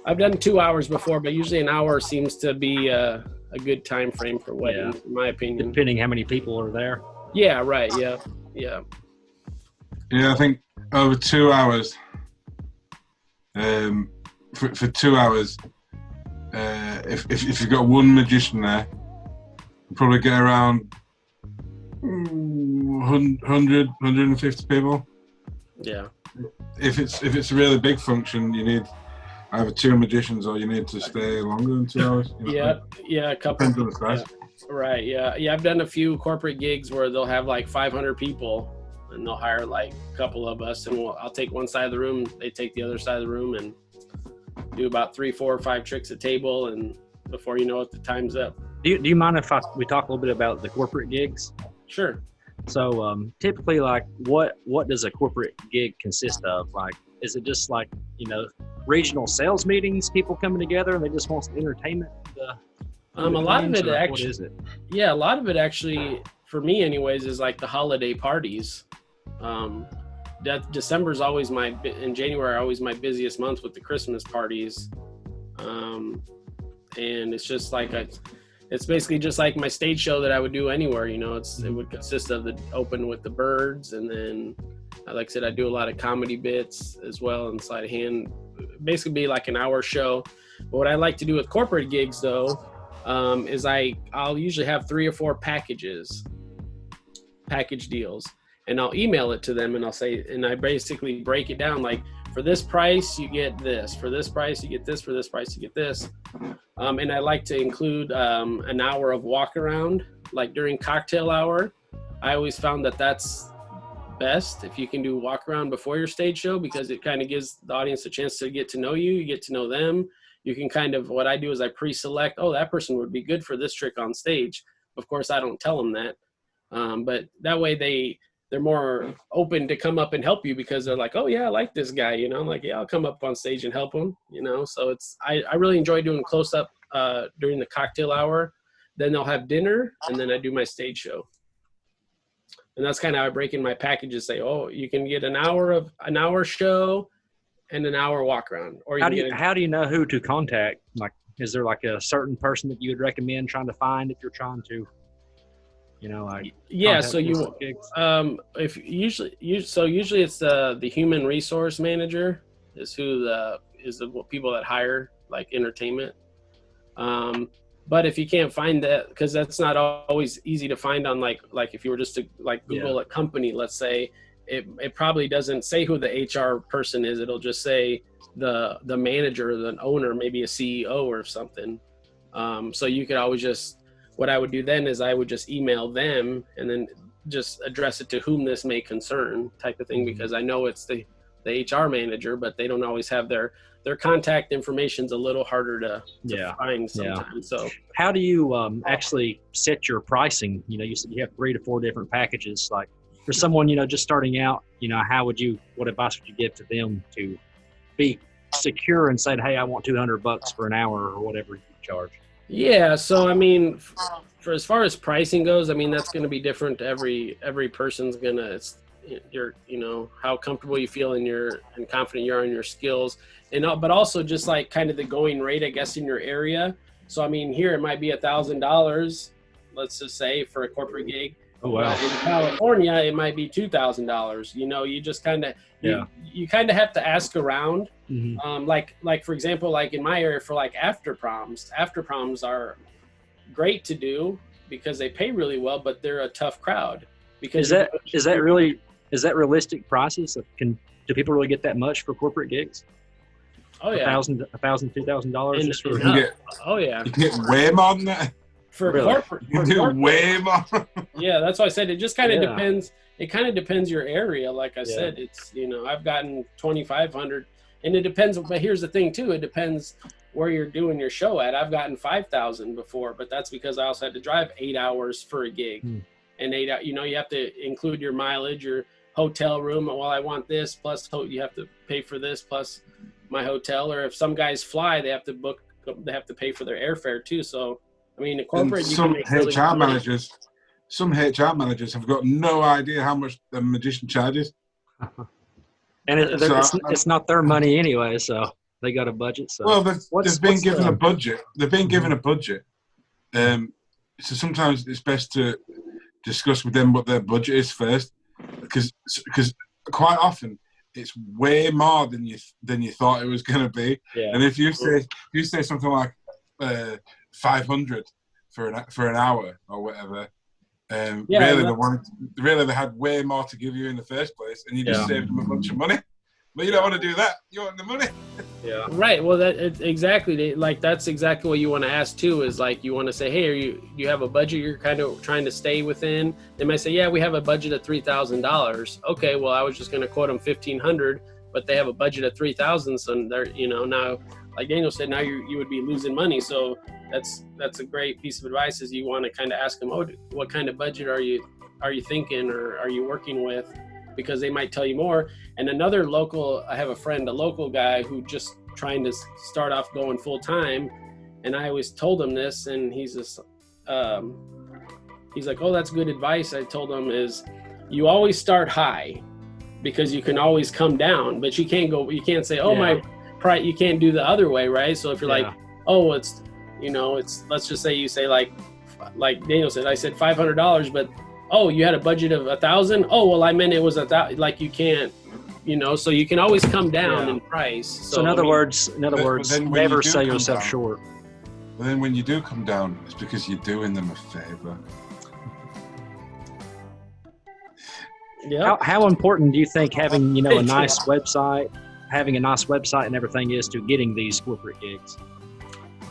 Speaker 3: I've done 2 hours before, but usually an hour seems to be a good time frame for weddings, in my opinion.
Speaker 6: Depending how many people are there.
Speaker 3: Yeah, right. Yeah.
Speaker 5: Yeah, I think over 2 hours. For 2 hours, if you've got one magician there, you probably get around 100, 150 people.
Speaker 3: Yeah.
Speaker 5: If it's a really big function, you need either 2 magicians, or you need to stay longer than 2 hours.
Speaker 3: Yeah, a couple.
Speaker 5: Depends on the size.
Speaker 3: Right. Yeah. I've done a few corporate gigs where they'll have like 500 people, and they'll hire like a couple of us, and I'll take one side of the room, they take the other side of the room, and do about 3, 4, or 5 tricks a table, and before you know it, the time's up.
Speaker 6: Do you mind if we talk a little bit about the corporate gigs?
Speaker 3: Sure.
Speaker 6: So typically, like, what does a corporate gig consist of? Like, is it just like, regional sales meetings, people coming together and they just want some entertainment?
Speaker 3: A lot of it actually,
Speaker 6: what is it?
Speaker 3: Yeah, a lot of it actually, for me anyways, is like the holiday parties. December's always and January are always my busiest month with the Christmas parties. And it's just like it's basically just like my stage show that I would do anywhere. It would consist of the open with the birds, and then, like I said, I do a lot of comedy bits as well and sleight of hand. Basically, be like an hour show. But what I like to do with corporate gigs, though, is I'll usually have 3 or 4 package deals, and I'll email it to them, and I basically break it down like, for this price you get this, for this price you get this, for this price you get this. And I like to include an hour of walk around, like during cocktail hour. I always found that that's best if you can do walk around before your stage show, because it kind of gives the audience a chance to get to know you. You get to know them. You can what I do is I pre-select, that person would be good for this trick on stage. Of course, I don't tell them that. But that way they're more open to come up and help you because they're like, oh yeah, I like this guy, you know, I'm like, yeah, I'll come up on stage and help him, you know. So I really enjoy doing close up during the cocktail hour. Then they'll have dinner, and then I do my stage show. And that's kind of how I break in my packages. Say, oh, you can get an hour show and an hour walk around. Or
Speaker 6: how do you know who to contact? Like, is there like a certain person that you would recommend trying to find if you're trying to, you know, like
Speaker 3: yeah. So usually it's the human resource manager is who the people that hire like entertainment. But if you can't find that, because that's not always easy to find on like if you were just to like Google a company, let's say, it probably doesn't say who the HR person is. It'll just say the manager, the owner, maybe a CEO or something. So you could always what I would do then is I would just email them and then just address it to whom this may concern type of thing, because I know it's the HR manager, but they don't always have their contact information's a little harder to find sometimes. So
Speaker 6: how do you actually set your pricing? You know, you said you have 3 to 4 different packages. Like for someone, you know, just starting out, you know, what advice would you give to them to be secure and say, hey, I want $200 for an hour or whatever you charge?
Speaker 3: Yeah. So, I mean, for as far as pricing goes, I mean, that's going to be different. Every person's going to, you know, how comfortable you feel and confident you are in your skills, but also just like kind of the going rate, I guess, in your area. So, I mean, here it might be $1,000, let's just say, for a corporate gig.
Speaker 6: Oh, wow.
Speaker 3: In California, it might be $2,000. You know, you just kind of, you kind of have to ask around. Mm-hmm. Like, for example, like in my area for like after proms are great to do because they pay really well, but they're a tough crowd. Because
Speaker 6: is that realistic prices? Do people really get that much for corporate gigs?
Speaker 3: Oh yeah,
Speaker 6: $1,000, $2,000 just for
Speaker 5: you can get way more than that.
Speaker 3: For
Speaker 5: really?
Speaker 3: Corporate,
Speaker 5: you can do way more.
Speaker 3: Yeah, that's why I said it just kind of depends. It kind of depends your area. Like I said, it's, you know, I've gotten 2,500, and it depends. But here's the thing too: it depends where you're doing your show at. I've gotten 5,000 before, but that's because I also had to drive 8 hours for a gig. And you know, you have to include your mileage, your hotel room. Well, I want this, plus you have to pay for this, plus my hotel. Or if some guys fly, they have to pay for their airfare too. So, I mean, the corporate,
Speaker 5: some HR managers have got no idea how much the magician charges.
Speaker 6: And it's not their money anyway, so they got a budget. So
Speaker 5: well, they've been given a budget. They've been given a budget. So sometimes it's best to discuss with them what their budget is first, because quite often it's way more than you thought it was going to be. Yeah. And if you say something like 500 for an hour or whatever, really they had way more to give you in the first place, and you just saved them a bunch of money. But you don't want to do that. You want the money.
Speaker 6: Yeah.
Speaker 3: Right. Well, exactly. Like that's exactly what you want to ask too. Is like you want to say, hey, do you have a budget you're kind of trying to stay within? They might say, yeah, we have a budget of $3,000. Okay. Well, I was just going to quote them $1,500, but they have a budget of $3,000. So they're, you know, now, like Daniel said, now you would be losing money. So that's a great piece of advice. Is you want to kind of ask them, oh, what kind of budget are you thinking, or are you working with? Because they might tell you more. And I have a friend, a local guy who just trying to start off going full time. And I always told him this, and he's just, he's like, oh, that's good advice. I told him is you always start high because you can always come down, but you can't say, oh, my price, you can't do the other way. Right. So if you're like, oh, let's just say you say like Daniel said, I said $500, but oh, you had a budget of 1,000. Oh, well, I meant it was 1,000. Like you can't, you know, so you can always come down in price. So
Speaker 6: in other words, never sell yourself short.
Speaker 5: But then when you do come down, it's because you're doing them a favor.
Speaker 3: Yeah.
Speaker 6: How important do you think having, you know, a nice website and everything is to getting these corporate gigs?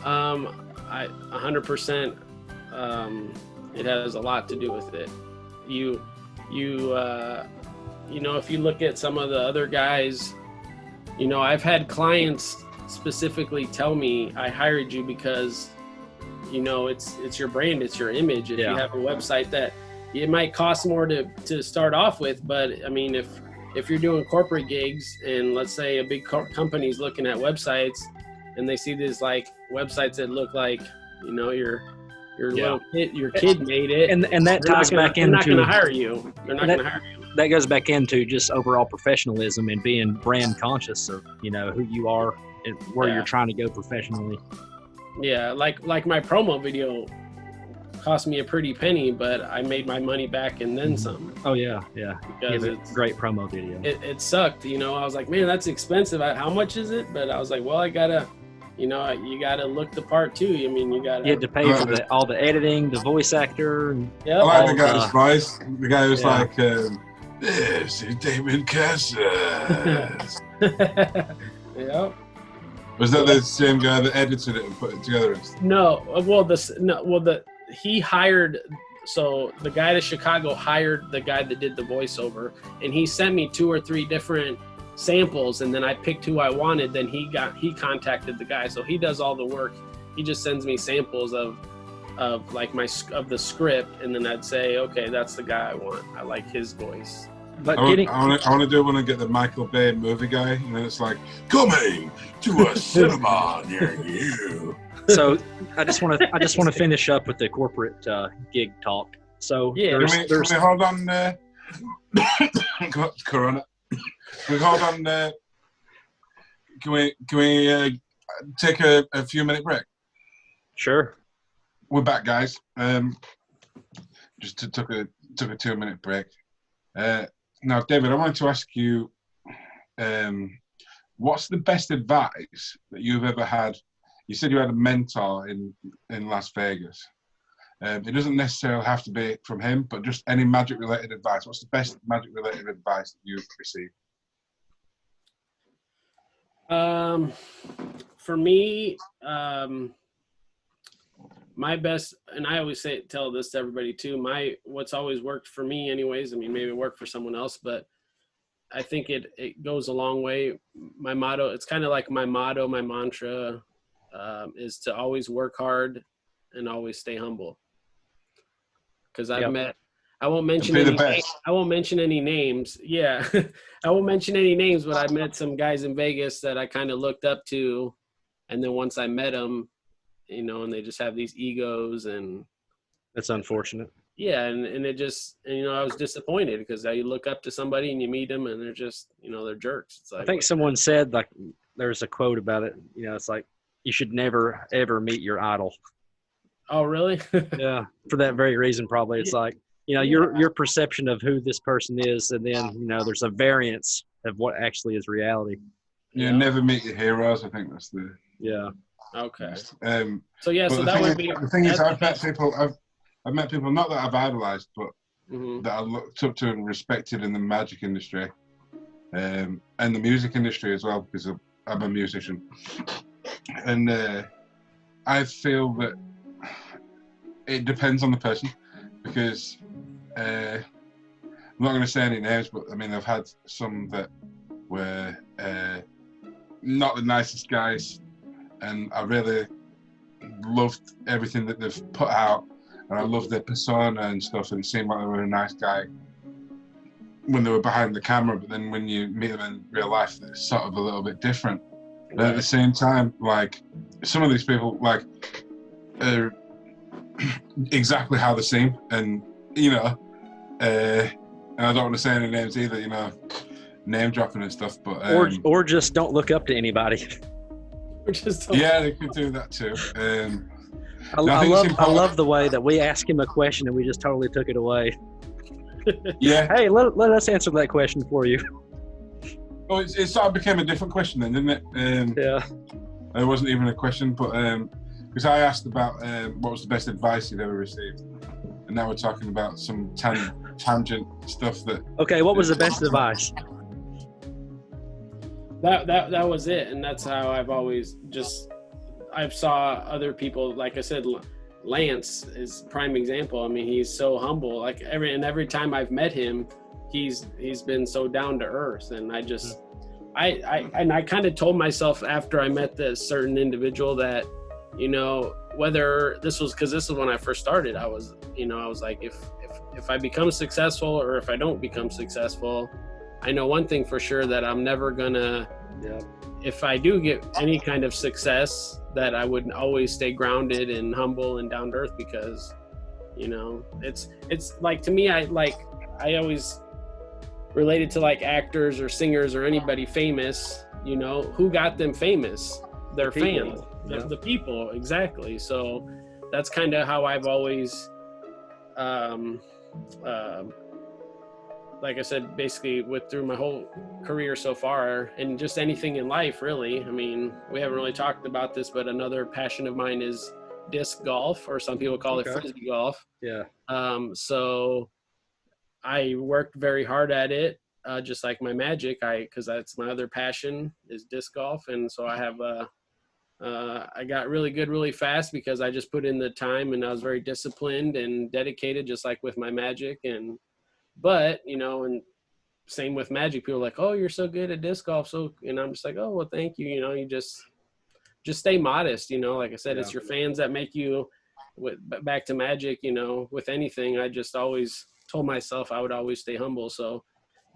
Speaker 3: I 100%. It has a lot to do with it. You know, if you look at some of the other guys, you know, I've had clients specifically tell me, I hired you because, you know, it's your brand, it's your image. If you have a website that it might cost more to start off with, but I mean, if you're doing corporate gigs and let's say a big company's looking at websites and they see these like websites that look like, you know, your little kid, your kid made it,
Speaker 6: and that ties back into,
Speaker 3: they're not going to hire you. They're not going to hire you.
Speaker 6: That goes back into just overall professionalism and being brand conscious of, you know, who you are and where you're trying to go professionally.
Speaker 3: Yeah, like my promo video cost me a pretty penny, but I made my money back and then some.
Speaker 6: Oh yeah.
Speaker 3: Because
Speaker 6: it's a great promo video.
Speaker 3: It sucked, you know. I was like, man, that's expensive. How much is it? But I was like, well, I gotta, you know, you gotta look the part too. I mean, you had to
Speaker 6: pay for all the editing, the voice actor. And
Speaker 5: I like the guy's voice. The guy was like, this is David Casas.
Speaker 3: Yeah.
Speaker 5: Was that the same guy that edited it and put it together?
Speaker 3: He hired, so the guy to Chicago hired the guy that did the voiceover, and he sent me 2 or 3 different samples, and then I picked who I wanted. Then he contacted the guy, so he does all the work. He just sends me samples of like the script, and then I'd say, okay, that's the guy I want. I like his voice.
Speaker 6: But
Speaker 5: I want to do when I get the Michael Bay movie guy, and then it's like, coming to a cinema near you.
Speaker 6: So I just want to finish up with the corporate gig talk. So
Speaker 5: Can we hold on? Corona. Can we hold on? Can we take a few minute break?
Speaker 6: Sure.
Speaker 5: We're back, guys. Just took a 2-minute break. Now, David, I wanted to ask you, what's the best advice that you've ever had? You said you had a mentor in Las Vegas. It doesn't necessarily have to be from him, but just any magic-related advice. What's the best magic-related advice that you've received?
Speaker 3: For me, my best, and I always tell this to everybody too, what's always worked for me anyways, I mean, maybe it worked for someone else, but I think it goes a long way. My motto, it's kind of like my motto, my mantra, is to always work hard and always stay humble. Because I won't mention any names. Yeah, I won't mention any names, but I met some guys in Vegas that I kind of looked up to, and then once I met them, you know, and they just have these egos, and
Speaker 6: that's unfortunate.
Speaker 3: Yeah, and it just, and, you know, I was disappointed because you look up to somebody and you meet them and they're just, you know, they're jerks. It's like,
Speaker 6: I think someone said, like, there's a quote about it. You know, it's like, you should never ever meet your idol.
Speaker 3: Oh, really?
Speaker 6: Yeah, for that very reason, probably. It's like, you know, your perception of who this person is, and then, you know, there's a variance of what actually is reality.
Speaker 5: You never meet your heroes. I think that's the.
Speaker 6: Yeah.
Speaker 3: Okay.
Speaker 5: So
Speaker 3: that would be.
Speaker 5: The thing is, I've met people not that I've idolized, but that I looked up to and respected in the magic industry, and the music industry as well, because I'm a musician, and I feel that it depends on the person, because I'm not going to say any names, but I mean, I've had some that were not the nicest guys, and I really loved everything that they've put out, and I loved their persona and stuff, and it seemed like they were a nice guy when they were behind the camera, but then when you meet them in real life, it's sort of a little bit different. But at the same time, like, some of these people, like, are exactly how they seem, and, you know, and I don't want to say any names either, you know, name dropping and stuff, but
Speaker 6: or just don't look up to anybody.
Speaker 5: Yeah, they could do that too.
Speaker 6: I love the way that we asked him a question and we just totally took it away.
Speaker 5: Yeah.
Speaker 6: Hey, let us answer that question for you.
Speaker 5: Oh, it sort of became a different question then, didn't it?
Speaker 6: Yeah.
Speaker 5: It wasn't even a question, but because I asked about what was the best advice you've ever received, and now we're talking about some tangent stuff that.
Speaker 6: Okay, what was the best advice?
Speaker 3: That was it, and that's how I've always I've saw other people, like I said, Lance is a prime example. I mean, he's so humble. Like every time I've met him, he's been so down to earth, and I kind of told myself after I met this certain individual that, you know, whether this was, because this is when I first started, I was like, if I become successful or if I don't become successful, I know one thing for sure, that I'm never gonna, if I do get any kind of success, that I would always stay grounded and humble and down to earth, because, you know, it's like, to me, I always related to like actors or singers or anybody famous, you know, who got them famous? Their fans, the people, exactly. So that's kind of how I've always, like I said, basically through my whole career so far, and just anything in life, really. I mean, we haven't really talked about this, but another passion of mine is disc golf, or some people call it frisbee golf.
Speaker 6: Yeah.
Speaker 3: So I worked very hard at it, just like my magic, because that's my other passion, is disc golf. And so I have, I got really good really fast because I just put in the time, and I was very disciplined and dedicated, just like with my magic. But, you know, and same with magic, people are like, oh, you're so good at disc golf. So, and I'm just like, oh, well, thank you. You know, you just stay modest, you know, like I said, it's your fans that make you, back to magic, you know, with anything. I just always told myself I would always stay humble. So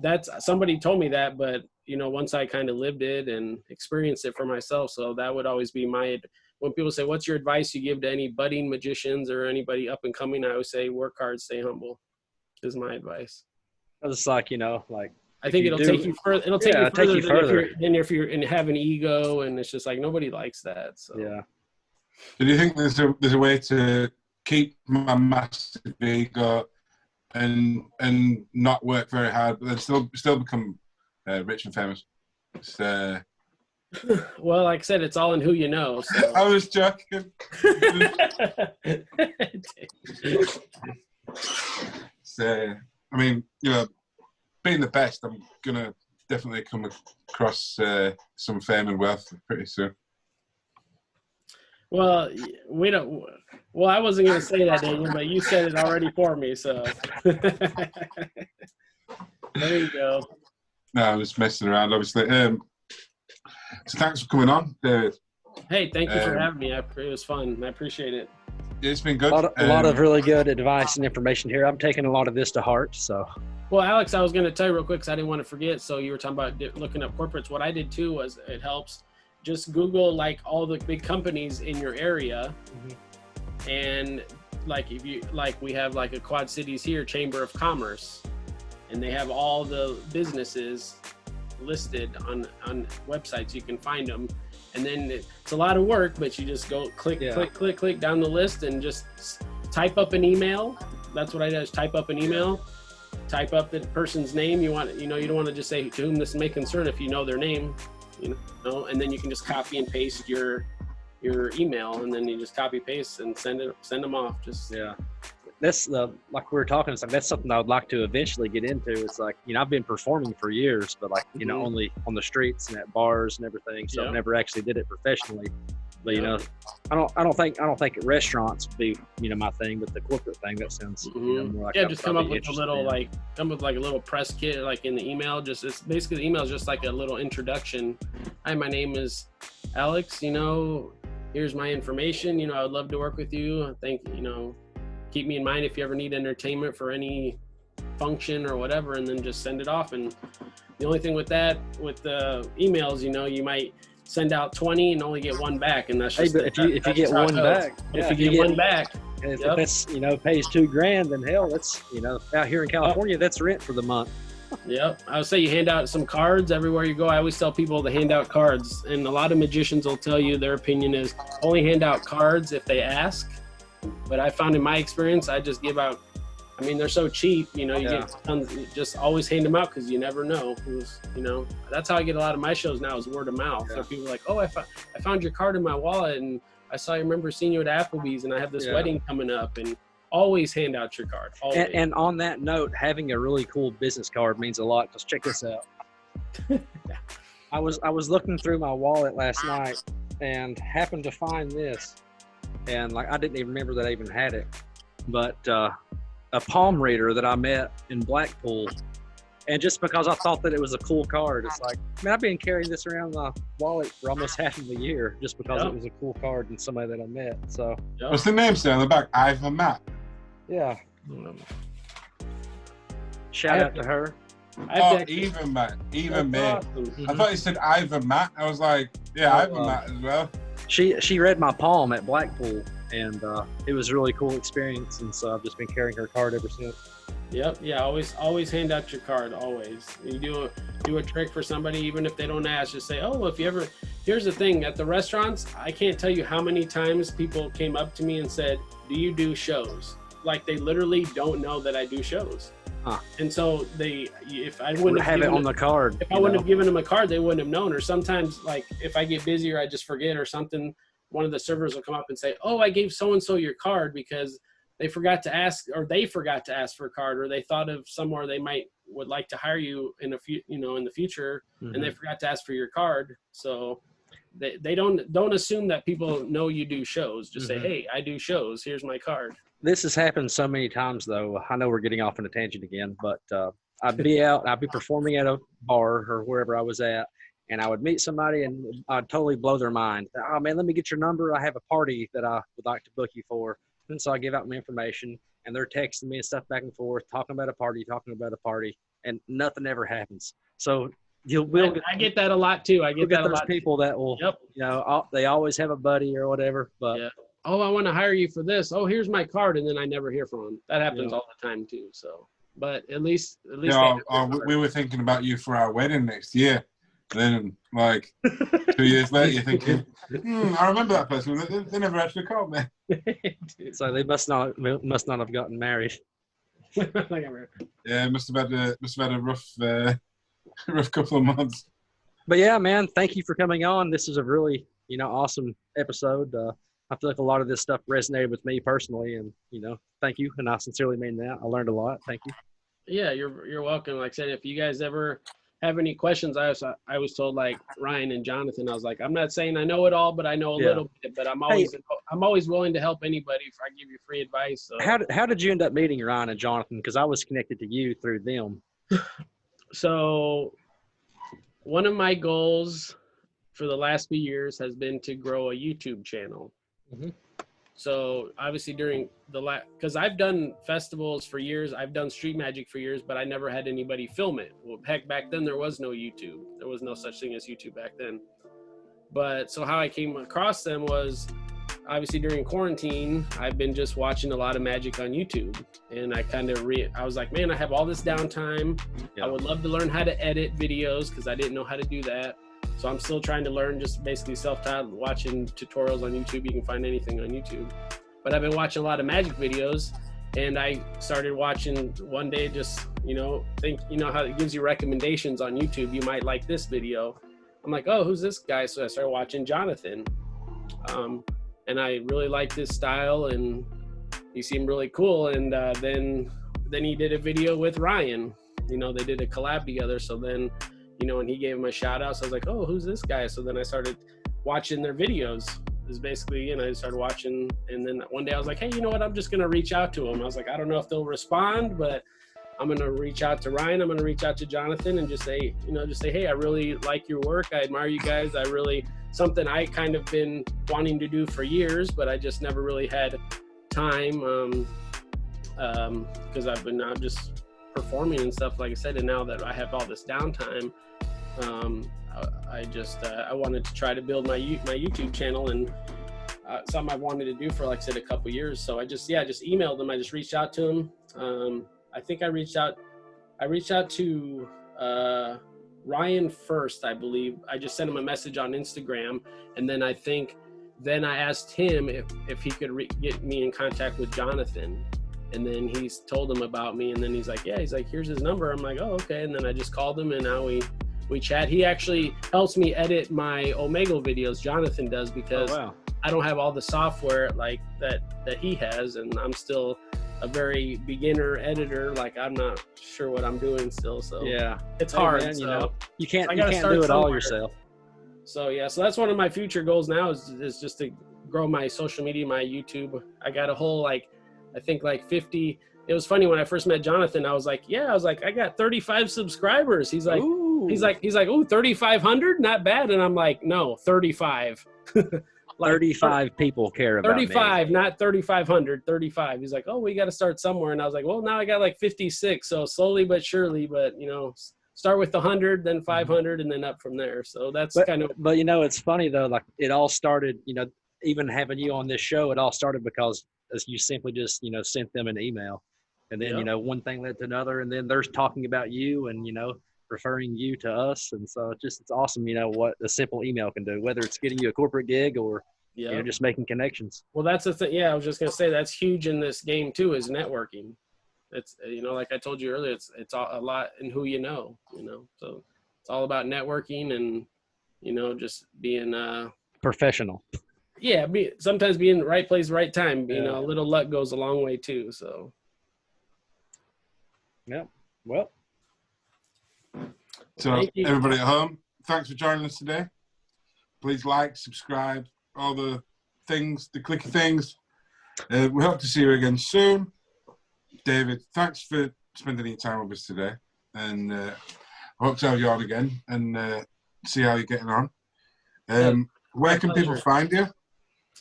Speaker 3: that's, somebody told me that, but, you know, once I kind of lived it and experienced it for myself. So that would always be when people say, what's your advice you give to any budding magicians or anybody up and coming? I always say, work hard, stay humble, is my advice.
Speaker 6: It's like, you know, like,
Speaker 3: I think it'll take you further. It'll take you further than if you're and have an ego, and it's just like, nobody likes that. So
Speaker 6: yeah.
Speaker 5: Do you think there's a way to keep my massive ego and not work very hard, but then still become rich and famous?
Speaker 3: Well, like I said, it's all in who you know. So.
Speaker 5: I was joking. I mean, you know, being the best, I'm gonna definitely come across some fame and wealth pretty soon.
Speaker 3: Well, we don't. Well, I wasn't gonna say that, Daniel, but you said it already for me. So there you go.
Speaker 5: No, I'm just messing around, obviously. So thanks for coming on, David.
Speaker 3: Hey, thank you for having me. It was fun. I appreciate it.
Speaker 5: It's been good.
Speaker 6: A lot of really good advice and information here. I'm taking a lot of this to heart. So,
Speaker 3: well, Alex, I was going to tell you real quick because I didn't want to forget. So you were talking about looking up corporates. What I did too was, it helps. Just Google like all the big companies in your area, and like if you we have like a Quad Cities here, Chamber of Commerce, and they have all the businesses listed on websites. You can find them. And then it's a lot of work, but you just go click down the list and just type up an email. That's what I do, is type up an email, type up the person's name. You don't want to just say to whom this may concern if you know their name, you know, and then you can just copy and paste your email, and then you just copy paste and send them off.
Speaker 6: That's like we were talking, it's like, that's something I would like to eventually get into. It's like, you know, I've been performing for years, but like, you know, only on the streets and at bars and everything. So I never actually did it professionally. But you know, I don't think restaurants would be, you know, my thing, but the corporate thing, that sounds you know, more like
Speaker 3: just come up with a little a little press kit, like in the email. Just, it's basically, the email is just like a little introduction. Hi, my name is Alex, you know, here's my information, you know, I would love to work with you. You know, keep me in mind if you ever need entertainment for any function or whatever, and then just send it off. And the only thing with the emails, you know, you might send out 20 and only get one back, and that's just
Speaker 6: if you get one back,
Speaker 3: if you get one back,
Speaker 6: if that's, you know, pays $2,000, then hell, that's, you know, out here in California, that's rent for the month.
Speaker 3: Yep. I would say you hand out some cards everywhere you go. I always tell people to hand out cards, and a lot of magicians will tell you their opinion is only hand out cards if they ask. But I found in my experience, I just give out, I mean, they're so cheap, you know, you get tons, just always hand them out, because you never know who's, you know, that's how I get a lot of my shows now, is word of mouth. So people are like, oh, I found your card in my wallet, and I remember seeing you at Applebee's, and I have this wedding coming up, and always hand out your card.
Speaker 6: And on that note, having a really cool business card means a lot. Just check this out. I was looking through my wallet last night and happened to find this. And like, I didn't even remember that I even had it, but a palm reader that I met in Blackpool, And just because I thought that it was a cool card, it's like, man, I've been carrying this around my wallet for almost half of the year just because it was a cool card and somebody that I met. So,
Speaker 5: What's the name say on the back? Ivan Matt.
Speaker 6: yeah. Shout out to her.
Speaker 5: Even Matt. Even me.
Speaker 3: Awesome.
Speaker 5: I thought you said Ivan Matt. I was like, yeah, Ivan Matt as well.
Speaker 6: She read my palm at Blackpool, and it was a really cool experience. And so I've just been carrying her card ever since.
Speaker 3: Yep. Yeah. Always hand out your card. Always. You do a trick for somebody, even if they don't ask. Just say, oh, if you ever. Here's the thing. At the restaurants, I can't tell you how many times people came up to me and said, "Do you do shows?" Like they literally don't know that I do shows.
Speaker 6: Huh.
Speaker 3: And so if I wouldn't
Speaker 6: have it on the card,
Speaker 3: if I wouldn't have given them a card, they wouldn't have known. Or sometimes, like if I get busy or I just forget or something, one of the servers will come up and say, "Oh, I gave so and so your card because they forgot to ask, or they forgot to ask for a card, or they thought of somewhere they would like to hire you in the future, and they forgot to ask for your card." So they don't assume that people know you do shows. Just say, "Hey, I do shows. Here's my card."
Speaker 6: This has happened so many times, though. I know we're getting off on a tangent again, but I'd be performing at a bar or wherever I was at, and I would meet somebody and I'd totally blow their mind. "Oh man, let me get your number. I have a party that I would like to book you for." And so I give out my information, and they're texting me and stuff back and forth, talking about a party, and nothing ever happens. So
Speaker 3: I get that a lot too. I get that a
Speaker 6: those
Speaker 3: lot.
Speaker 6: people that will, they always have a buddy or whatever, but.
Speaker 3: Yeah. Oh, I want to hire you for this. Oh, here's my card, and then I never hear from them. That happens all the time too. So, but at least.
Speaker 5: We were thinking about you for our wedding next year. Then, like 2 years later, you're thinking, I remember that person. They never actually called me.
Speaker 6: So they must not have gotten married.
Speaker 5: Yeah, must have had a rough couple of months.
Speaker 6: But yeah, man, thank you for coming on. This is a really awesome episode. I feel like a lot of this stuff resonated with me personally, and thank you. And I sincerely mean that. I learned a lot. Thank you.
Speaker 3: Yeah, you're welcome. Like I said, if you guys ever have any questions, I was told, like Ryan and Jonathan, I was like, I'm not saying I know it all, but I know a little bit. But I'm always willing to help anybody if I give you free advice. So.
Speaker 6: How did you end up meeting Ryan and Jonathan? Because I was connected to you through them.
Speaker 3: So one of my goals for the last few years has been to grow a YouTube channel. So obviously during because I've done festivals for years, I've done street magic for years, but I never had anybody film it. Well, heck, back then there was no YouTube. There was no such thing as YouTube back then. But so how I came across them was obviously during quarantine, I've been just watching a lot of magic on YouTube, and I kind of I was like, man, I have all this downtime. I would love to learn how to edit videos because I didn't know how to do that. So I'm still trying to learn, just basically self-taught, watching tutorials on YouTube. You can find anything on YouTube. But I've been watching a lot of magic videos, and I started watching one day, just, how it gives you recommendations on YouTube. You might like this video. I'm like, oh, who's this guy? So I started watching Jonathan. And I really liked his style, and he seemed really cool. And then he did a video with Ryan. They did a collab together. So then, and he gave him a shout out. So I was like, oh, who's this guy? So then I started watching their videos. It was basically, I started watching. And then one day I was like, hey, you know what? I'm just going to reach out to him. I was like, I don't know if they'll respond, but I'm going to reach out to Ryan. I'm going to reach out to Jonathan and just say, hey, I really like your work. I admire you guys. Something I kind of been wanting to do for years, but I just never really had time because I've been now just performing and stuff, like I said. And now that I have all this downtime, I wanted to try to build my YouTube channel, and something I've wanted to do for, like I said, a couple years. So I just emailed them. I just reached out to him. I think I reached out to Ryan first, I believe. I just sent him a message on Instagram, and then I asked him if he could get me in contact with Jonathan. And then he's told him about me, and then he's like, here's his number. I'm like, oh, okay. And then I just called him, and now we chat. He actually helps me edit my Omegle videos. Jonathan does, because I don't have all the software like that he has, and I'm still a very beginner editor. Like, I'm not sure what I'm doing still. So it's hard. Man,
Speaker 6: you can't do it all yourself.
Speaker 3: So so that's one of my future goals now is just to grow my social media, my YouTube. I got a whole I think 50 it was funny when I first met Jonathan. I was like, I got 35 subscribers. He's like,
Speaker 6: Ooh.
Speaker 3: he's like, ooh, 3,500, not bad. And I'm like, no, 35. Like,
Speaker 6: 35 people care about
Speaker 3: 35,
Speaker 6: me.
Speaker 3: not 3,500, 35. He's like, oh, we got to start somewhere. And I was like, well, now I got like 56. So slowly but surely, but start with 100, then 500, and then up from there. So that's kind of.
Speaker 6: But it's funny though. Like it all started. Even having you on this show, it all started because you simply just sent them an email, and then one thing led to another, and then they're talking about you and referring you to us, and so it's awesome. What a simple email can do, whether it's getting you a corporate gig or just making connections.
Speaker 3: Well, that's the thing. Yeah, I was just gonna say that's huge in this game too, is networking. It's like I told you earlier, it's a lot in who so it's all about networking and just being
Speaker 6: professional.
Speaker 3: Yeah, sometimes being in the right place, right time. A little luck goes a long way too. So.
Speaker 6: Yeah. Well.
Speaker 5: So everybody at home, thanks for joining us today. Please like, subscribe, all the things, the clicky things. We hope to see you again soon. David, thanks for spending your time with us today. And I hope to have you on again and see how you're getting on. Where can people find you?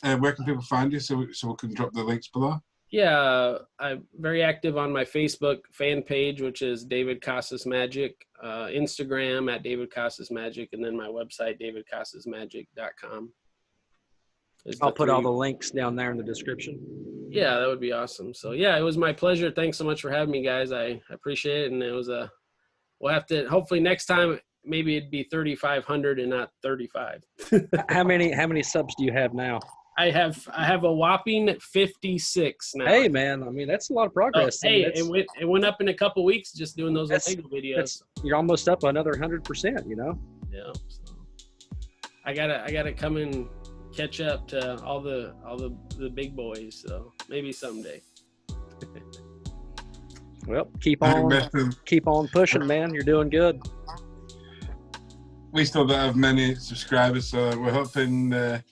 Speaker 5: Where can people find you so we can drop the links below? Yeah,
Speaker 3: I'm very active on my Facebook fan page, which is David Casas Magic, Instagram at David Casas Magic, and then my website, davidcasasmagic.com.
Speaker 6: I'll put all the links down there in the description.
Speaker 3: Yeah, that would be awesome. So yeah, it was my pleasure. Thanks so much for having me, guys. I appreciate it. And it was we'll have to, hopefully next time, maybe it'd be 3,500 and not 35.
Speaker 6: How many subs do you have now?
Speaker 3: I have a whopping 56 now.
Speaker 6: Hey man, I mean that's a lot of progress.
Speaker 3: Oh, hey, it went up in a couple weeks just doing those Lego videos.
Speaker 6: You're almost up another 100%.
Speaker 3: Yeah. So I gotta come and catch up to all the big boys. So maybe someday.
Speaker 6: Well, keep on pushing, man. You're doing good.
Speaker 5: We still don't have many subscribers, so we're hoping to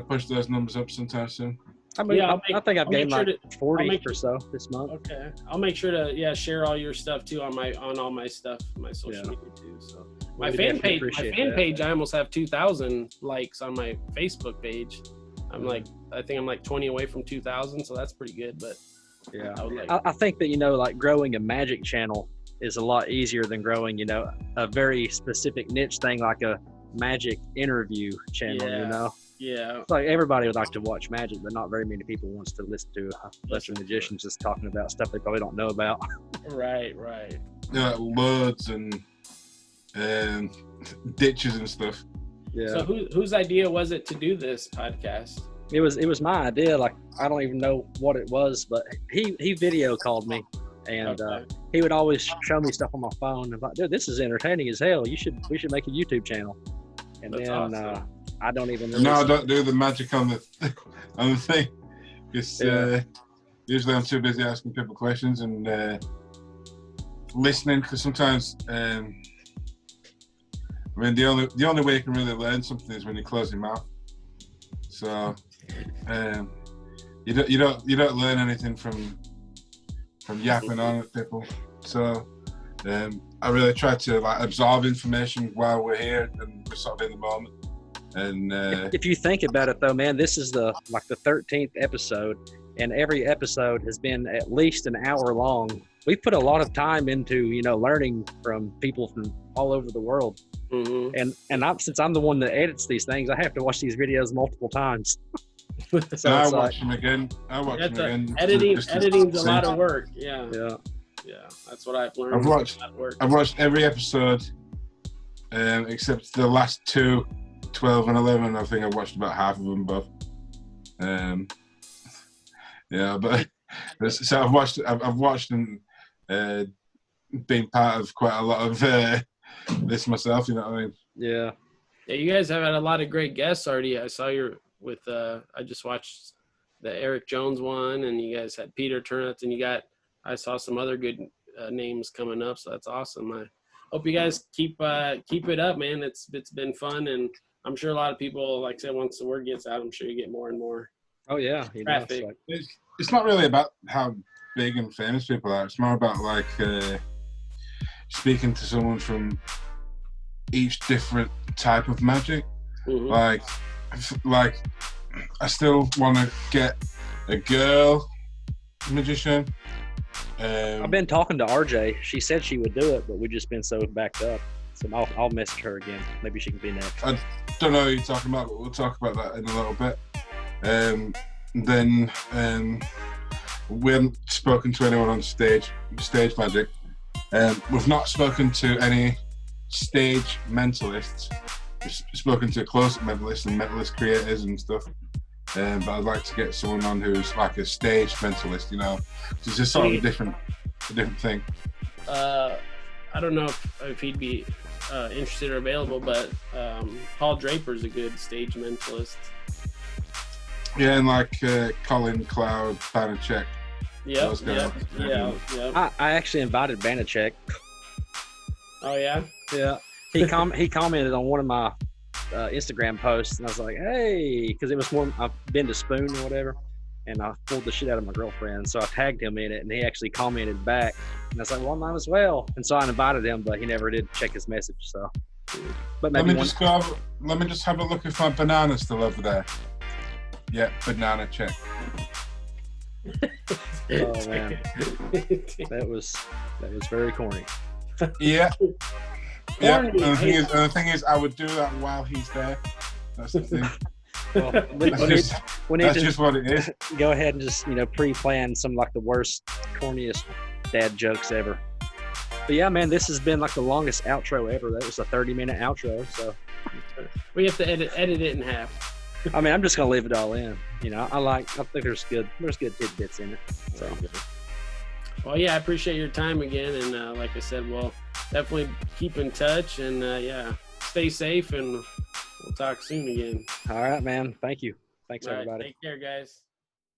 Speaker 5: push those numbers up sometime soon.
Speaker 6: I mean, I think I've gained like 40 or so this month.
Speaker 3: Okay, I'll make sure to share all your stuff too on all my stuff, my social media too. So my fan page, I almost have 2,000 likes on my Facebook page. I think I'm like 20 away from 2,000, so that's pretty good. But
Speaker 6: yeah, I think that like growing a magic channel is a lot easier than growing a very specific niche thing like a magic interview channel.
Speaker 3: Yeah.
Speaker 6: It's like everybody would like to watch magic, but not very many people wants to listen to a bunch of magicians just talking about stuff they probably don't know about.
Speaker 3: Right.
Speaker 5: Yeah, loads and ditches and stuff.
Speaker 3: Yeah. So whose idea was it to do this podcast?
Speaker 6: It was my idea. Like I don't even know what it was, but he video called me, and he would always show me stuff on my phone. I'm like, dude, this is entertaining as hell. We should make a YouTube channel. And that's awesome. I don't even.
Speaker 5: No, I don't do the magic on the thing. It's usually I'm too busy asking people questions and listening, because sometimes the only way you can really learn something is when you close your mouth. So you don't learn anything from yapping on at people. So I really try to absorb information while we're here and we're sort of in the moment. And
Speaker 6: if you think about it though, man, this is the 13th episode, and every episode has been at least an hour long. We've put a lot of time into learning from people from all over the world. Mm-hmm. And since I'm the one that edits these things, I have to watch these videos multiple times.
Speaker 5: So I watch them again.
Speaker 3: Editing's a lot of work. Yeah. That's what I've learned.
Speaker 5: I've watched every episode except the last two, 12 and 11. I think I watched about half of them both. But so I've watched and been part of quite a lot of this myself. You know what I mean?
Speaker 3: Yeah. You guys have had a lot of great guests already. I saw with I just watched the Eric Jones one, and you guys had Peter Turnitz, and I saw some other good names coming up. So that's awesome. I hope you guys keep it up, man. It's been fun, and I'm sure a lot of people, like I said, once the word gets out, I'm sure you get more and more.
Speaker 6: Oh yeah,
Speaker 3: traffic.
Speaker 5: It's not really about how big and famous people are. It's more about like speaking to someone from each different type of magic. Like I still want to get a girl magician.
Speaker 6: I've been talking to RJ. She said she would do it, but we've just been so backed up. So I'll message her again. Maybe she can be next.
Speaker 5: I don't know who you're talking about, but we'll talk about that in a little bit. Then we haven't spoken to anyone on stage magic. We've not spoken to any stage mentalists. We've spoken to close-up mentalists and mentalist creators and stuff. But I'd like to get someone on who's like a stage mentalist, you know. It's just sort of a different thing.
Speaker 3: I don't know if he'd be interested or available, but Paul Draper's a good stage mentalist.
Speaker 5: Yeah, and like Colin, Cloud, Banachek.
Speaker 3: Yeah.
Speaker 6: I actually invited Banachek.
Speaker 3: Oh yeah.
Speaker 6: Yeah. He commented on one of my Instagram posts, and I was like, hey, because it was one I've been to Spoon or whatever, and I pulled the shit out of my girlfriend, so I tagged him in it, and he actually commented back, and I was like, well, I might as well, and so I invited him, but he never did check his message. So, but maybe
Speaker 5: let me just have a look if my banana's still over there. Yeah, banana check.
Speaker 6: Oh man, that was very corny.
Speaker 5: Yeah. Yeah, and the thing is, I would do that while he's there. That's the thing.
Speaker 6: Well,
Speaker 5: that's just what it is.
Speaker 6: Go ahead and just pre-plan some like the worst, corniest dad jokes ever. But yeah, man, this has been like the longest outro ever. That was a 30-minute outro. So
Speaker 3: we have to edit it in half.
Speaker 6: I mean, I'm just gonna leave it all in. I think there's good tidbits in it. So.
Speaker 3: Well, yeah, I appreciate your time again, and like I said, we'll definitely keep in touch, and stay safe, and we'll talk soon again.
Speaker 6: All right, man. Thank you. Thanks,
Speaker 3: All right,
Speaker 6: everybody.
Speaker 3: take care, guys.